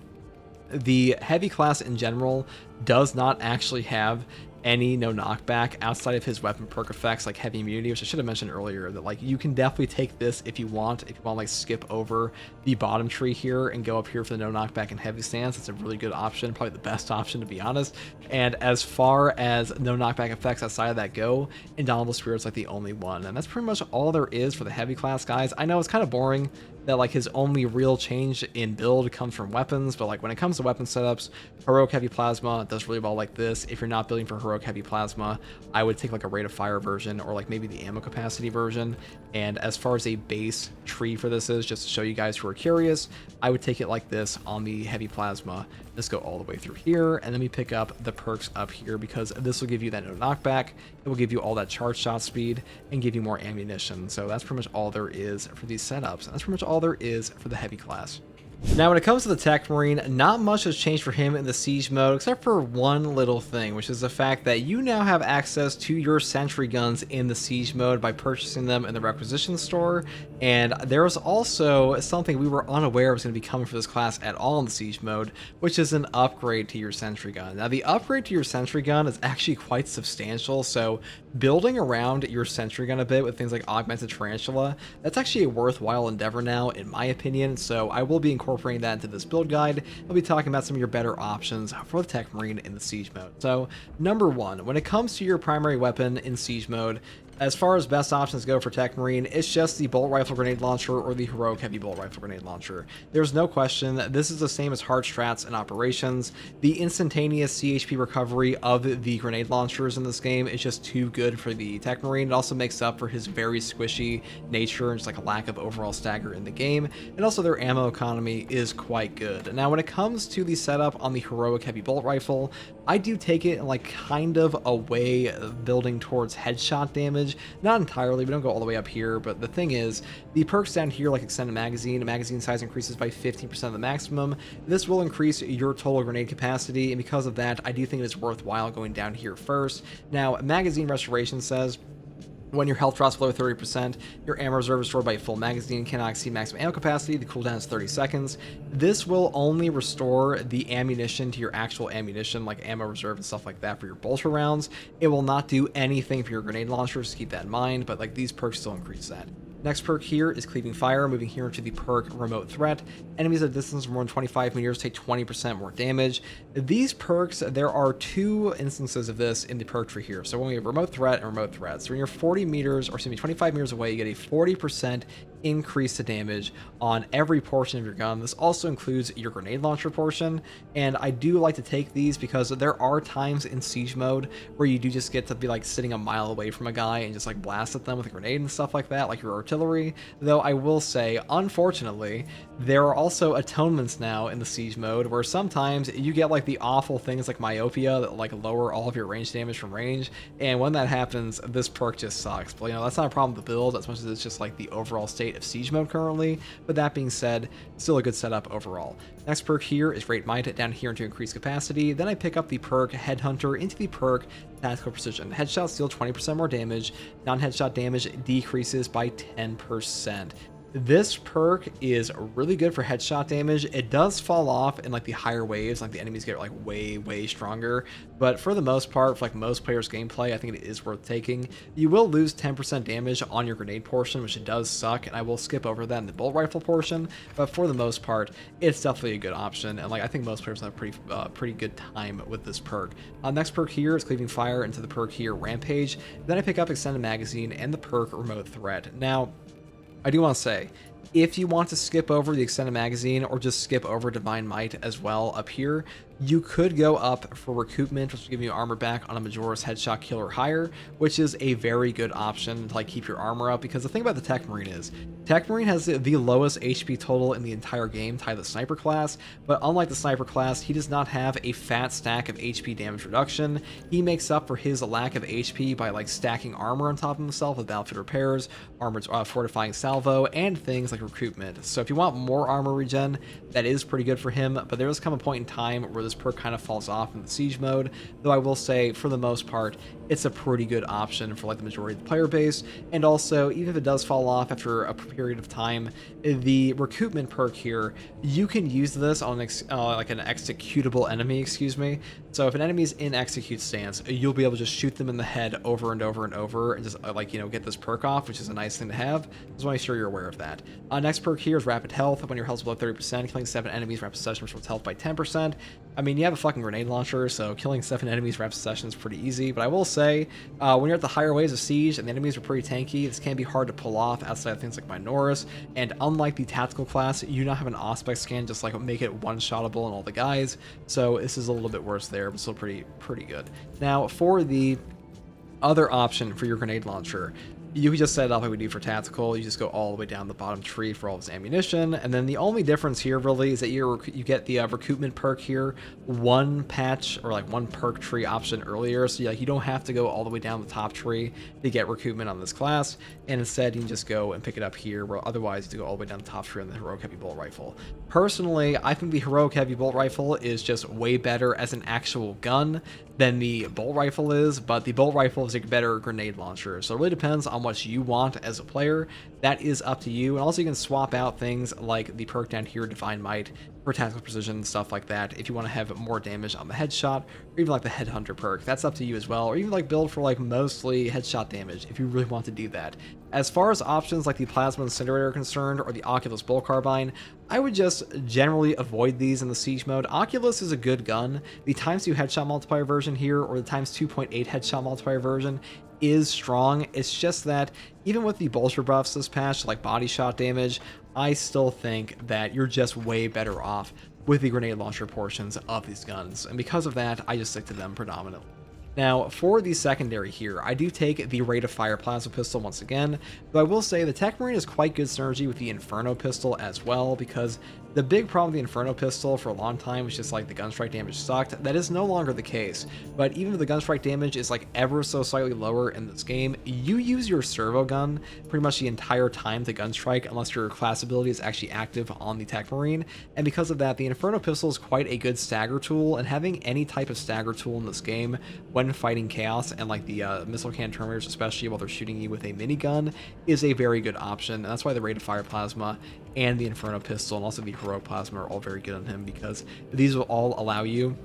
the heavy class in general does not actually have any no knockback outside of his weapon perk effects like heavy immunity, which I should have mentioned earlier, that like you can definitely take this if you want like skip over the bottom tree here and go up here for the no knockback and heavy stance. It's a really good option, probably the best option to be honest. And as far as no knockback effects outside of that go, Indomitable Spirit's like the only one, and that's pretty much all there is for the heavy class guys. I know it's kind of boring that like his only real change in build comes from weapons, but like when it comes to weapon setups, Heroic Heavy Plasma does really well like this. If you're not building for Heroic Heavy Plasma, I would take like a Rate of Fire version or like maybe the ammo capacity version. And as far as a base tree for this is, just to show you guys who are curious, I would take it like this on the Heavy Plasma. Just go all the way through here, and then we pick up the perks up here because this will give you that no knockback. It will give you all that charge shot speed and give you more ammunition. So that's pretty much all there is for these setups. And that's pretty much all there is for the heavy class. Now, when it comes to the Techmarine, not much has changed for him in the Siege mode, except for one little thing, which is the fact that you now have access to your sentry guns in the Siege mode by purchasing them in the requisition store, and there's also something we were unaware was going to be coming for this class at all in the Siege mode, which is an upgrade to your sentry gun. Now, the upgrade to your sentry gun is actually quite substantial, so building around your sentry gun a bit with things like Augmented Tarantula, that's actually a worthwhile endeavor now, in my opinion, so I will be incorporating that into this build guide. I'll be talking about some of your better options for the Techmarine in the Siege mode. So, number one, when it comes to your primary weapon in Siege mode, as far as best options go for Techmarine, it's just the bolt rifle grenade launcher or the heroic heavy bolt rifle grenade launcher. There's no question that this is the same as hard strats and operations. The instantaneous CHP recovery of the grenade launchers in this game is just too good for the Techmarine. It also makes up for his very squishy nature and just like a lack of overall stagger in the game. And also their ammo economy is quite good. Now when it comes to the setup on the heroic heavy bolt rifle, I do take it in like kind of a way of building towards headshot damage. Not entirely, we don't go all the way up here, but the thing is, the perks down here like extended magazine size increases by 15% of the maximum. This will increase your total grenade capacity, and because of that, I do think it is worthwhile going down here first. Now, magazine restoration says, when your health drops below 30%, your ammo reserve is stored by a full magazine, cannot exceed maximum ammo capacity, the cooldown is 30 seconds. This will only restore the ammunition to your actual ammunition, like ammo reserve and stuff like that for your bolter rounds. It will not do anything for your grenade launchers, keep that in mind, but like these perks still increase that. Next perk here is Cleaving Fire, moving here into the perk Remote Threat. Enemies at a distance of more than 25 meters take 20% more damage. These perks, there are two instances of this in the perk tree here. So when we have Remote Threat and Remote Threat, so when you're 40 meters, or excuse me, 25 meters away, you get a 40% increase to damage on every portion of your gun. This also includes your grenade launcher portion, and I do like to take these because there are times in Siege mode where you do just get to be like sitting a mile away from a guy and just like blast at them with a grenade and stuff like that, like your artillery. Though I will say, unfortunately, there are also atonements now in the Siege mode where sometimes you get like the awful things like myopia that like lower all of your range damage from range, and when that happens, this perk just sucks. But you know, that's not a problem to build as much as it's just like the overall state of Siege mode currently. But that being said, still a good setup overall. Next perk here is Great Might, down here into increased capacity. Then I pick up the perk Headhunter into the perk Tactical Precision. Headshots deal 20% more damage, non-headshot damage decreases by 10%. This perk is really good for headshot damage. It does fall off in like the higher waves, like the enemies get like way stronger, but for the most part, for like most players' gameplay, I think it is worth taking. You will lose 10% damage on your grenade portion, which it does suck, and I will skip over that in the bolt rifle portion, but for the most part, it's definitely a good option, and like I think most players have pretty good time with this perk. Next perk here is Cleaving Fire into the perk here Rampage. Then I pick up Extended Magazine and the perk Remote Threat. Now, I do want to say, if you want to skip over the Extended Magazine or just skip over Divine Might as well up here, you could go up for Recoupment, which will give you armor back on a Majora's Headshot Kill or higher, which is a very good option to like keep your armor up, because the thing about the Techmarine is, Techmarine has the lowest HP total in the entire game tied to the Sniper class, but unlike the Sniper class, he does not have a fat stack of HP damage reduction. He makes up for his lack of HP by like stacking armor on top of himself with Battlefield Repairs, Armored Fortifying Salvo, and things like Recoupment. So if you want more armor regen, that is pretty good for him, but there does come a point in time where this perk kind of falls off in the Siege mode, though I will say, for the most part, it's a pretty good option for like the majority of the player base. And also, even if it does fall off after a period of time, the Recoupment perk here, you can use this on like an executable enemy, excuse me. So if an enemy's in execute stance, you'll be able to just shoot them in the head over and over and over and just like, you know, get this perk off, which is a nice thing to have. Just want to make sure you're aware of that. Next perk here is Rapid Health. When your health's below 30%, killing 7 enemies rapid session restores health by 10%. I mean, you have a fucking grenade launcher, so killing 7 enemies rapid session is pretty easy, but I will say, when you're at the higher waves of Siege and the enemies are pretty tanky, this can be hard to pull off outside of things like Minoris, and unlike the tactical class, you now have an Auspex scan just like make it one-shottable on all the guys, so this is a little bit worse there, but still pretty good. Now, for the other option for your grenade launcher, You can just set it up like we do for tactical. You just go all the way down the bottom tree for all this ammunition, and then the only difference here really is that you get the recoupment perk here, one patch or like one perk tree option earlier, so you don't have to go all the way down the top tree to get recoupment on this class, and instead you can just go and pick it up here, where otherwise you have to go all the way down the top tree on the heroic heavy bolt rifle. Personally, I think the heroic heavy bolt rifle is just way better as an actual gun than the bolt rifle is, but the bolt rifle is a better grenade launcher, so it really depends on what you want as a player. That is up to you. And also you can swap out things like the perk down here, Divine Might, for tactical precision, stuff like that, if you want to have more damage on the headshot, or even like the headhunter perk. That's up to you as well, or even like build for like mostly headshot damage if you really want to do that. As far as options like the Plasma Incinerator are concerned, or the Oculus Bolt Carbine, I would just generally avoid these in the Siege mode. Oculus is a good gun. The ×2 headshot multiplier version here, or the ×2.8 headshot multiplier version, is strong. It's just that even with the bolster buffs this patch, like body shot damage, I still think that you're just way better off with the grenade launcher portions of these guns, and because of that, I just stick to them predominantly. Now, for the secondary here, I do take the rate of fire plasma pistol once again, though I will say the Techmarine is quite good synergy with the Inferno pistol as well, because the big problem with the Inferno pistol for a long time was just like the gunstrike damage sucked. That is no longer the case, but even if the gunstrike damage is like ever so slightly lower in this game, you use your servo gun pretty much the entire time to gunstrike unless your class ability is actually active on the Techmarine, and because of that, the Inferno pistol is quite a good stagger tool, and having any type of stagger tool in this game when fighting chaos and like the missile can terminators, especially while they're shooting you with a minigun, is a very good option, and that's why the rate of fire plasma and the Inferno pistol and also the heroic plasma are all very good on him, because these will all allow you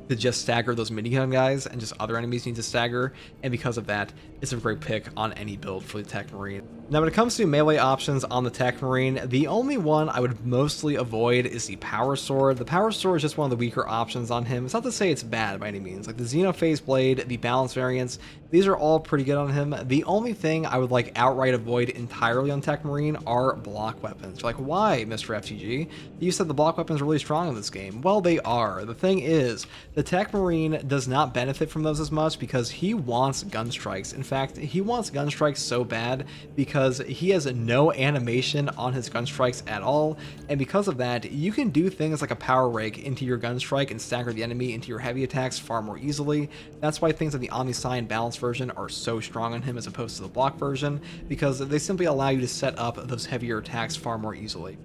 to just stagger those minigun guys and just other enemies need to stagger, and because of that, it's a great pick on any build for the Techmarine. Now, when it comes to melee options on the Techmarine, the only one I would mostly avoid is the Power Sword. The Power Sword is just one of the weaker options on him. It's not to say it's bad by any means. Like the Xenophase Blade, the Balance variants, these are all pretty good on him. The only thing I would like outright avoid entirely on Techmarine are block weapons. You're like, why, Mr. FTG? You said the block weapons are really strong in this game. Well, they are. The thing is, the Techmarine does not benefit from those as much because he wants gun strikes. In fact, he wants gun strikes so bad because he has no animation on his gun strikes at all, and because of that, you can do things like a power rake into your gun strike and stagger the enemy into your heavy attacks far more easily. That's why things like the Omniscient Balance version are so strong on him as opposed to the block version, because they simply allow you to set up those heavier attacks far more easily.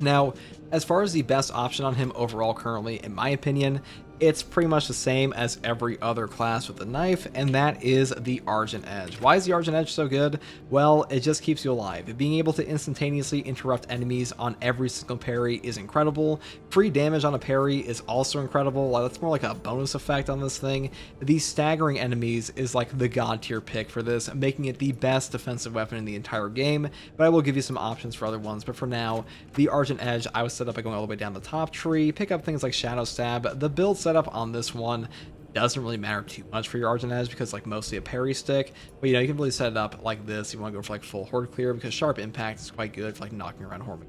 Now, as far as the best option on him overall currently, in my opinion, it's pretty much the same as every other class with the knife, and that is the Argent Edge. Why is the Argent Edge so good? Well, it just keeps you alive. Being able to instantaneously interrupt enemies on every single parry is incredible. Free damage on a parry is also incredible. That's more like a bonus effect on this thing. The staggering enemies is like the god tier pick for this, making it the best defensive weapon in the entire game, but I will give you some options for other ones. But for now, the Argent Edge, I was set up by going all the way down the top tree, pick up things like Shadow Stab. The build setup on this one doesn't really matter too much for your Argent Edge because like mostly a parry stick, but you can really set it up like this. You want to go for like full horde clear because sharp impact is quite good for like knocking around horde.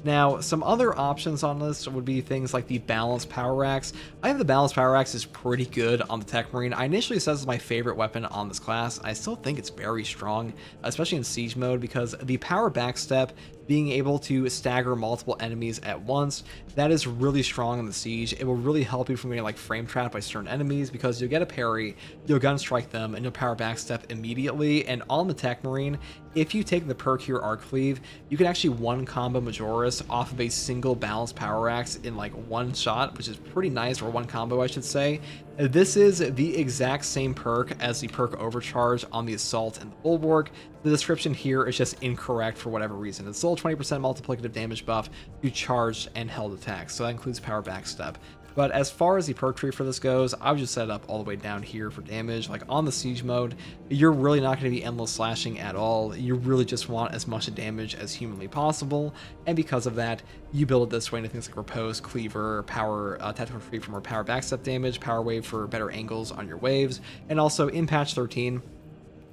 Now, some other options on this would be things like the Balance Power Axe. I think the Balance Power Axe is pretty good on the Techmarine. I initially said it's my favorite weapon on this class. I still think it's very strong, especially in Siege mode, because the Power Backstep, being able to stagger multiple enemies at once, that is really strong in the Siege. It will really help you from getting like frame trapped by certain enemies because you'll get a parry, you'll gun strike them, and you'll power backstep immediately. And on the Techmarine, if you take the perk here, Arc Cleave, you can actually one combo Majoris off of a single Balanced Power Axe in like one shot, which is pretty nice, or one combo I should say. This is the exact same perk as the perk Overcharge on the Assault and the Bulwark. The description here is just incorrect for whatever reason. It's still a 20% multiplicative damage buff to charged and held attacks, so that includes power backstep. But as far as the perk tree for this goes, I would just set it up all the way down here for damage. Like on the Siege mode, you're really not going to be endless slashing at all. You really just want as much damage as humanly possible, and because of that, you build it this way into things like Repose, Cleaver, Power, Tactical Tree for more power backstep damage, Power Wave for better angles on your waves, and also in patch 13,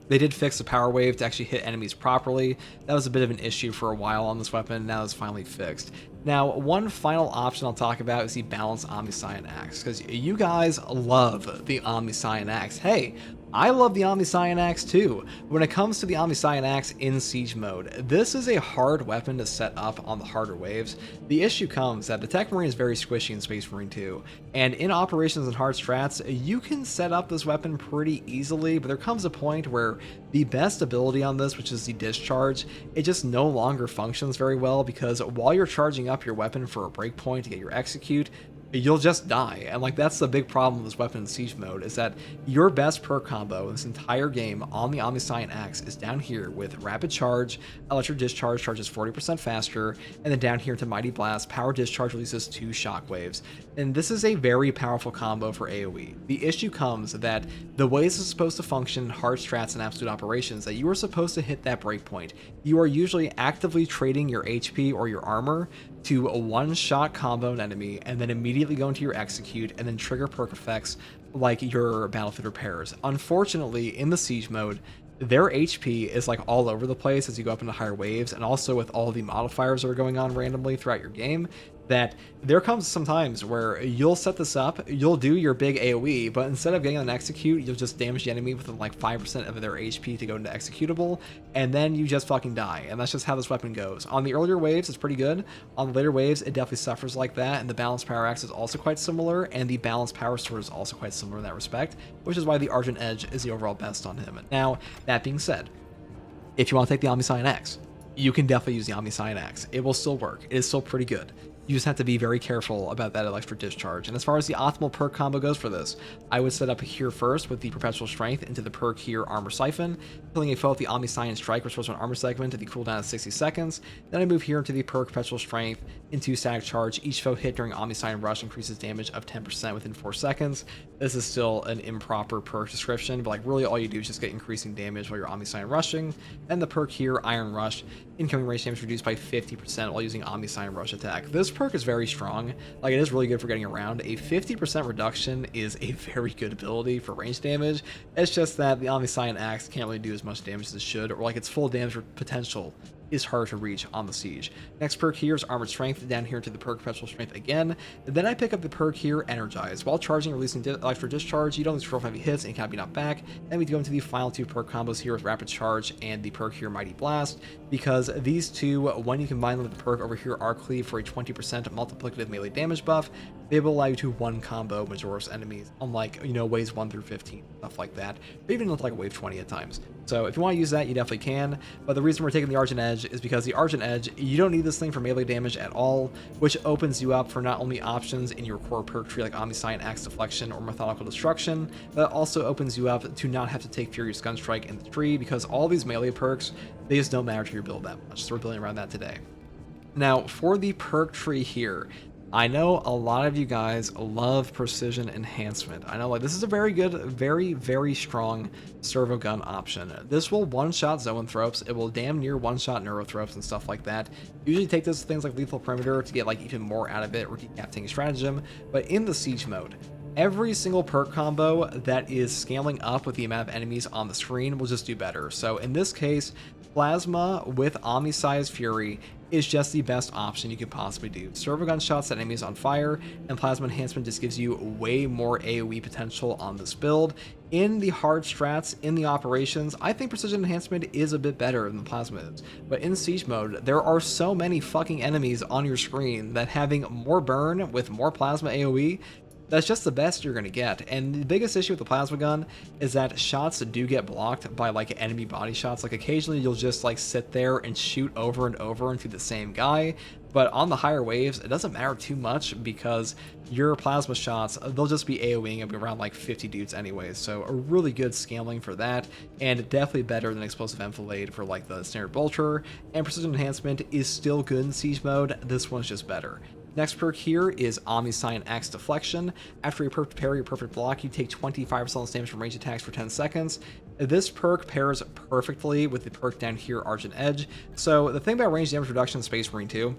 they did fix the power wave to actually hit enemies properly. That was a bit of an issue for a while on this weapon, now it's finally fixed. Now, one final option I'll talk about is the balanced Omniscient Axe, because you guys love the Omniscient Axe. Hey, I love the Omniscient Axe too. When it comes to the Omniscient Axe in Siege mode, this is a hard weapon to set up on the harder waves. The issue comes that the Techmarine is very squishy in Space Marine 2, and in operations and hard strats, you can set up this weapon pretty easily, but there comes a point where the best ability on this, which is the discharge, it just no longer functions very well, because while you're charging up your weapon for a breakpoint to get your execute, you'll just die. And like, that's the big problem with this weapon in Siege mode, is that your best perk combo in this entire game on the Omniscient Axe is down here with Rapid Charge. Electric Discharge charges 40% faster, and then down here to Mighty Blast, Power Discharge releases 2 shockwaves. And this is a very powerful combo for AoE. The issue comes that the way this is supposed to function in hard strats and absolute operations, that you are supposed to hit that breakpoint. You are usually actively trading your HP or your armor to a one-shot combo an enemy, and then immediately go into your execute, and then trigger perk effects like your battlefield repairs. Unfortunately, in the Siege mode, their HP is like all over the place as you go up into higher waves, and also with all the modifiers that are going on randomly throughout your game, that there comes some times where you'll set this up, you'll do your big AoE, but instead of getting an execute, you'll just damage the enemy with like 5% of their HP to go into executable, and then you just fucking die. And that's just how this weapon goes. On the earlier waves, it's pretty good. On the later waves, it definitely suffers like that, and the balanced power axe is also quite similar, and the balanced power sword is also quite similar in that respect, which is why the Argent Edge is the overall best on him. Now, that being said, if you want to take the Omniscient Axe, you can definitely use the Omniscient Axe. It will still work. It is still pretty good. You just have to be very careful about that electric discharge. And as far as the optimal perk combo goes for this, I would set up here first with the Perpetual Strength into the perk here Armor Siphon, killing a foe with the Omniscient Strike, which was an armor segment to the cooldown of 60 seconds. Then I move here into the perk Perpetual Strength into Static Charge. Each foe hit during Omniscient Rush increases damage of 10% within 4 seconds. This is still an improper perk description, but like really all you do is just get increasing damage while you're Omniscient rushing. And the perk here, Iron Rush, incoming range damage reduced by 50% while using Omniscient Rush attack. This perk is very strong. Like, it is really good for getting around. A 50% reduction is a very good ability for range damage. It's just that the Omniscient Axe can't really do as much damage as it should, or like its full damage potential is hard to reach on the Siege. Next perk here is Armored Strength, down here to the perk Perpetual Strength again. And then I pick up the perk here, Energize. While charging or releasing electric discharge, you don't lose 4 heavy hits and cannot be knocked back. Then we go into the final 2 perk combos here with Rapid Charge and the perk here, Mighty Blast, because these two, when you combine them with the perk over here, Arc Cleave, for a 20% multiplicative melee damage buff, they will allow you to one combo Majora's enemies, unlike, you know, waves 1 through 15, stuff like that, or even with like wave 20 at times. So if you want to use that, you definitely can, but the reason we're taking the Argent Edge is because the Argent Edge, you don't need this thing for melee damage at all, which opens you up for not only options in your core perk tree like Omniscient Axe Deflection or Methodical Destruction, but it also opens you up to not have to take Furious Gunstrike in the tree, because all these melee perks, they just don't matter to your build that much, so we're building around that today. Now, for the perk tree here, I know a lot of you guys love precision enhancement. I know, like, this is a very good, very strong servo gun option. This will one-shot Zoanthropes. It will damn near one-shot Neurothropes and stuff like that. Usually take this things like Lethal Perimeter to get like even more out of it, or Decapitating Stratagem. But in the Siege mode, every single perk combo that is scaling up with the amount of enemies on the screen will just do better. So in this case, Plasma with Omniscience Fury is just the best option you could possibly do. Servo gun shots set enemies on fire, and Plasma Enhancement just gives you way more AoE potential on this build. In the hard strats, in the operations, I think Precision Enhancement is a bit better than the Plasma is. But in Siege mode, there are so many fucking enemies on your screen that having more burn with more Plasma AoE, that's just the best you're going to get. And the biggest issue with the plasma gun is that shots do get blocked by like enemy body shots. Like occasionally you'll just like sit there and shoot over and over into the same guy, but on the higher waves it doesn't matter too much, because your plasma shots, they'll just be AoEing around like 50 dudes anyways. So a really good scaling for that, and definitely better than Explosive Enfilade for like the standard Bolter. And Precision Enhancement is still good in Siege mode, this one's just better. Next perk here is Omniscient Axe Deflection. After a perfect parry or perfect block, you take 25% less damage from range attacks for 10 seconds. This perk pairs perfectly with the perk down here, Argent Edge. So the thing about range damage reduction in Space Marine 2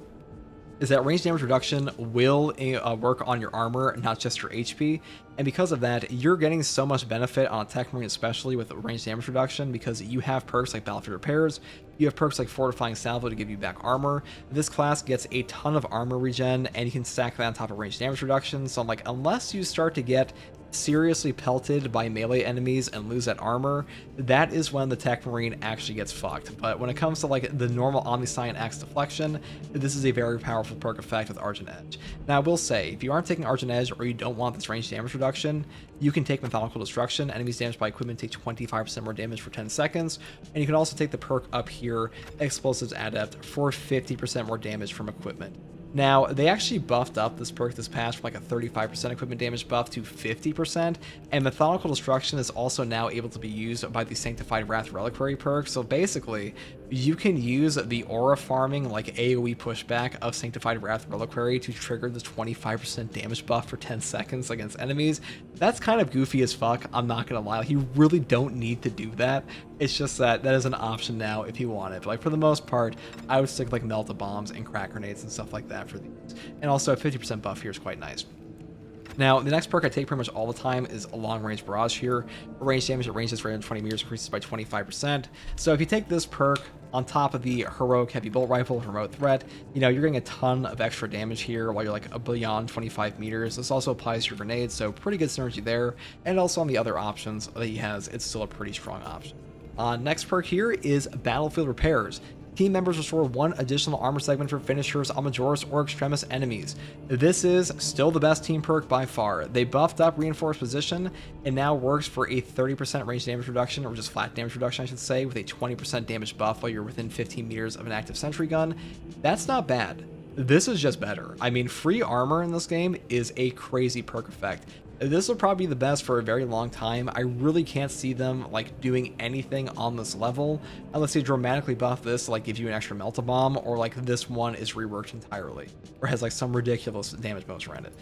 is that range damage reduction will work on your armor, not just your HP. And because of that, you're getting so much benefit on Techmarine, especially with range damage reduction, because you have perks like Battlefield Repairs, you have perks like Fortifying Salvo to give you back armor. This class gets a ton of armor regen, and you can stack that on top of range damage reduction. So like, unless you start to get seriously pelted by melee enemies and lose that armor, that is when the Techmarine actually gets fucked. But when it comes to like the normal Omniscient Axe deflection, this is a very powerful perk effect with Argent Edge. Now I will say, if you aren't taking Argent Edge or you don't want this range damage reduction, you can take Methodical Destruction. Enemies damaged by equipment take 25% more damage for 10 seconds, and you can also take the perk up here, Explosives Adept, for 50% more damage from equipment. Now, they actually buffed up this perk this patch from like a 35% equipment damage buff to 50%, and Methodical Destruction is also now able to be used by the Sanctified Wrath Reliquary perk. So basically, you can use the aura farming like AoE pushback of Sanctified Wrath Reliquary to trigger the 25% damage buff for 10 seconds against enemies. That's kind of goofy as fuck, I'm not gonna lie. You really don't need to do that. It's just that that is an option now if you want it. But like, for the most part, I would stick like Melt-A-Bombs and Crack Grenades and stuff like that for these. And also a 50% buff here is quite nice. Now, the next perk I take pretty much all the time is a Long Range Barrage here. Range damage at ranges greater than 20 meters increases by 25%. So if you take this perk on top of the Heroic Heavy Bolt Rifle from Remote Threat, you know, you're getting a ton of extra damage here while you're like beyond 25 meters. This also applies to your grenades, so pretty good synergy there. And also on the other options that he has, it's still a pretty strong option. Next perk here is Battlefield Repairs. Team members restore 1 additional armor segment for finishers on Majoris or Extremis enemies. This is still the best team perk by far. They buffed up Reinforced Position and now works for a 30% range damage reduction, or just flat damage reduction I should say, with a 20% damage buff while you're within 15 meters of an active sentry gun. That's not bad. This is just better. I mean, free armor in this game is a crazy perk effect. This will probably be the best for a very long time. I really can't see them like doing anything on this level unless they dramatically buff this to like give you an extra Melt-A-Bomb, or like this one is reworked entirely or has like some ridiculous damage bonus around it.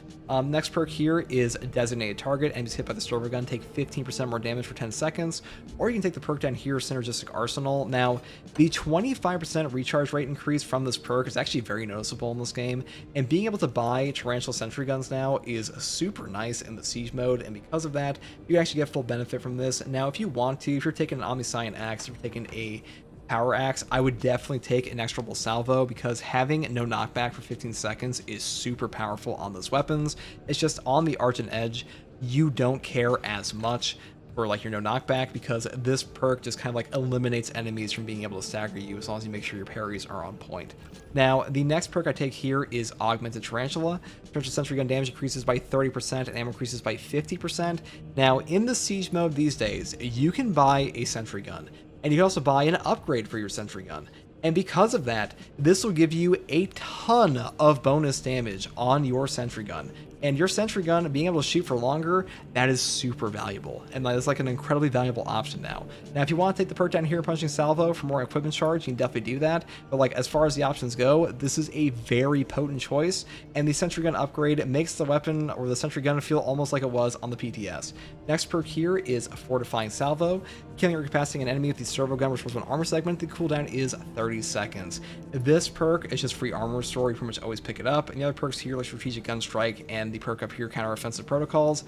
Next perk here is Designated Target. Enemies hit by the Stormer Gun take 15% more damage for 10 seconds, or you can take the perk down here, Synergistic Arsenal. Now, the 25% recharge rate increase from this perk is actually very noticeable in this game, and being able to buy Tarantula Sentry Guns now is super nice in the Siege mode, and because of that, you actually get full benefit from this. Now, if you want to, if you're taking an Omniscient Axe, if you're taking a Power Axe, I would definitely take Inexorable Salvo, because having no knockback for 15 seconds is super powerful on those weapons. It's just on the Argent Edge, you don't care as much for like your no knockback, because this perk just kind of like eliminates enemies from being able to stagger you as long as you make sure your parries are on point. Now, the next perk I take here is Augmented Tarantula. Tarantula Sentry Gun damage increases by 30% and ammo increases by 50%. Now, in the Siege mode these days, you can buy a Sentry Gun, and you can also buy an upgrade for your Sentry Gun. And because of that, this will give you a ton of bonus damage on your Sentry Gun. And your Sentry Gun being able to shoot for longer, that is super valuable. And that is like an incredibly valuable option now. Now, if you want to take the perk down here, Punching Salvo, for more equipment charge, you can definitely do that. But like, as far as the options go, this is a very potent choice. And the Sentry Gun upgrade makes the weapon, or the Sentry Gun, feel almost like it was on the PTS. Next perk here is Fortifying Salvo. Killing or incapacitating an enemy with the Servo Gun restores 1 armor segment. The cooldown is 30 seconds. This perk is just free armor restore. You pretty much always pick it up. And the other perks here, like Strategic Gun Strike and the perk up here, Counter-Offensive Protocols,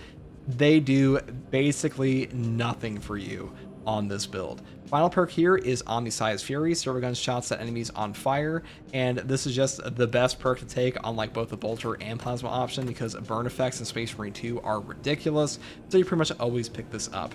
they do basically nothing for you on this build. Final perk here is Omniscience Fury. Servo Gun shots set enemies on fire, and this is just the best perk to take on like both the Bolter and Plasma option, because burn effects in Space Marine 2 are ridiculous, so you pretty much always pick this up.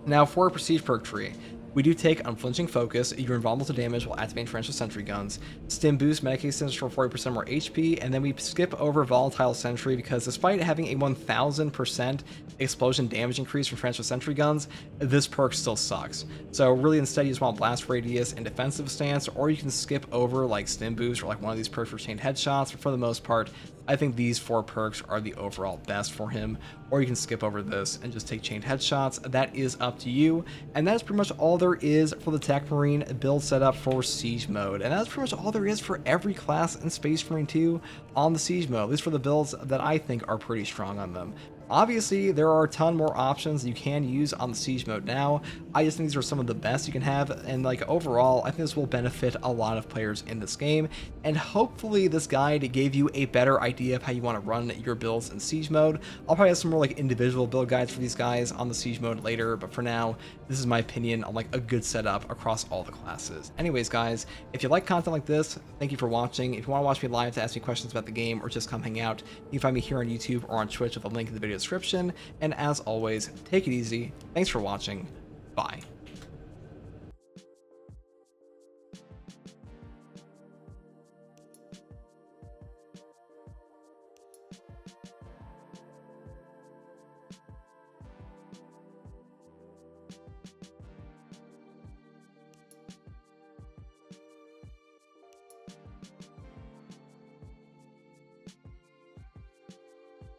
Now, for a Prestige perk tree, we do take Unflinching Focus. You're invulnerable to damage while activating Tarantula Sentry Guns. Stim Boost, Medicated Stims for 40% more HP, and then we skip over Volatile Sentry, because despite having a 1000% explosion damage increase from Tarantula Sentry Guns, this perk still sucks. So really, instead, you just want Blast Radius and Defensive Stance, or you can skip over like Stim Boost or like one of these perks for Chained Headshots. But for the most part, I think these 4 perks are the overall best for him, or you can skip over this and just take Chained Headshots. That is up to you, and that's pretty much all there is for the Techmarine build setup for Siege mode, and that's pretty much all there is for every class in Space Marine 2 on the Siege mode, at least for the builds that I think are pretty strong on them. Obviously, there are a ton more options you can use on the Siege mode now. I just think these are some of the best you can have, and like overall, I think this will benefit a lot of players in this game, and hopefully this guide gave you a better idea of how you want to run your builds in Siege mode. I'll probably have some more like individual build guides for these guys on the Siege mode later, but for now, this is my opinion on like a good setup across all the classes. Anyways, guys, if you like content like this, thank you for watching. If you want to watch me live to ask me questions about the game or just come hang out, you can find me here on YouTube or on Twitch with a link in the video description. And as always, take it easy. Thanks for watching. Bye.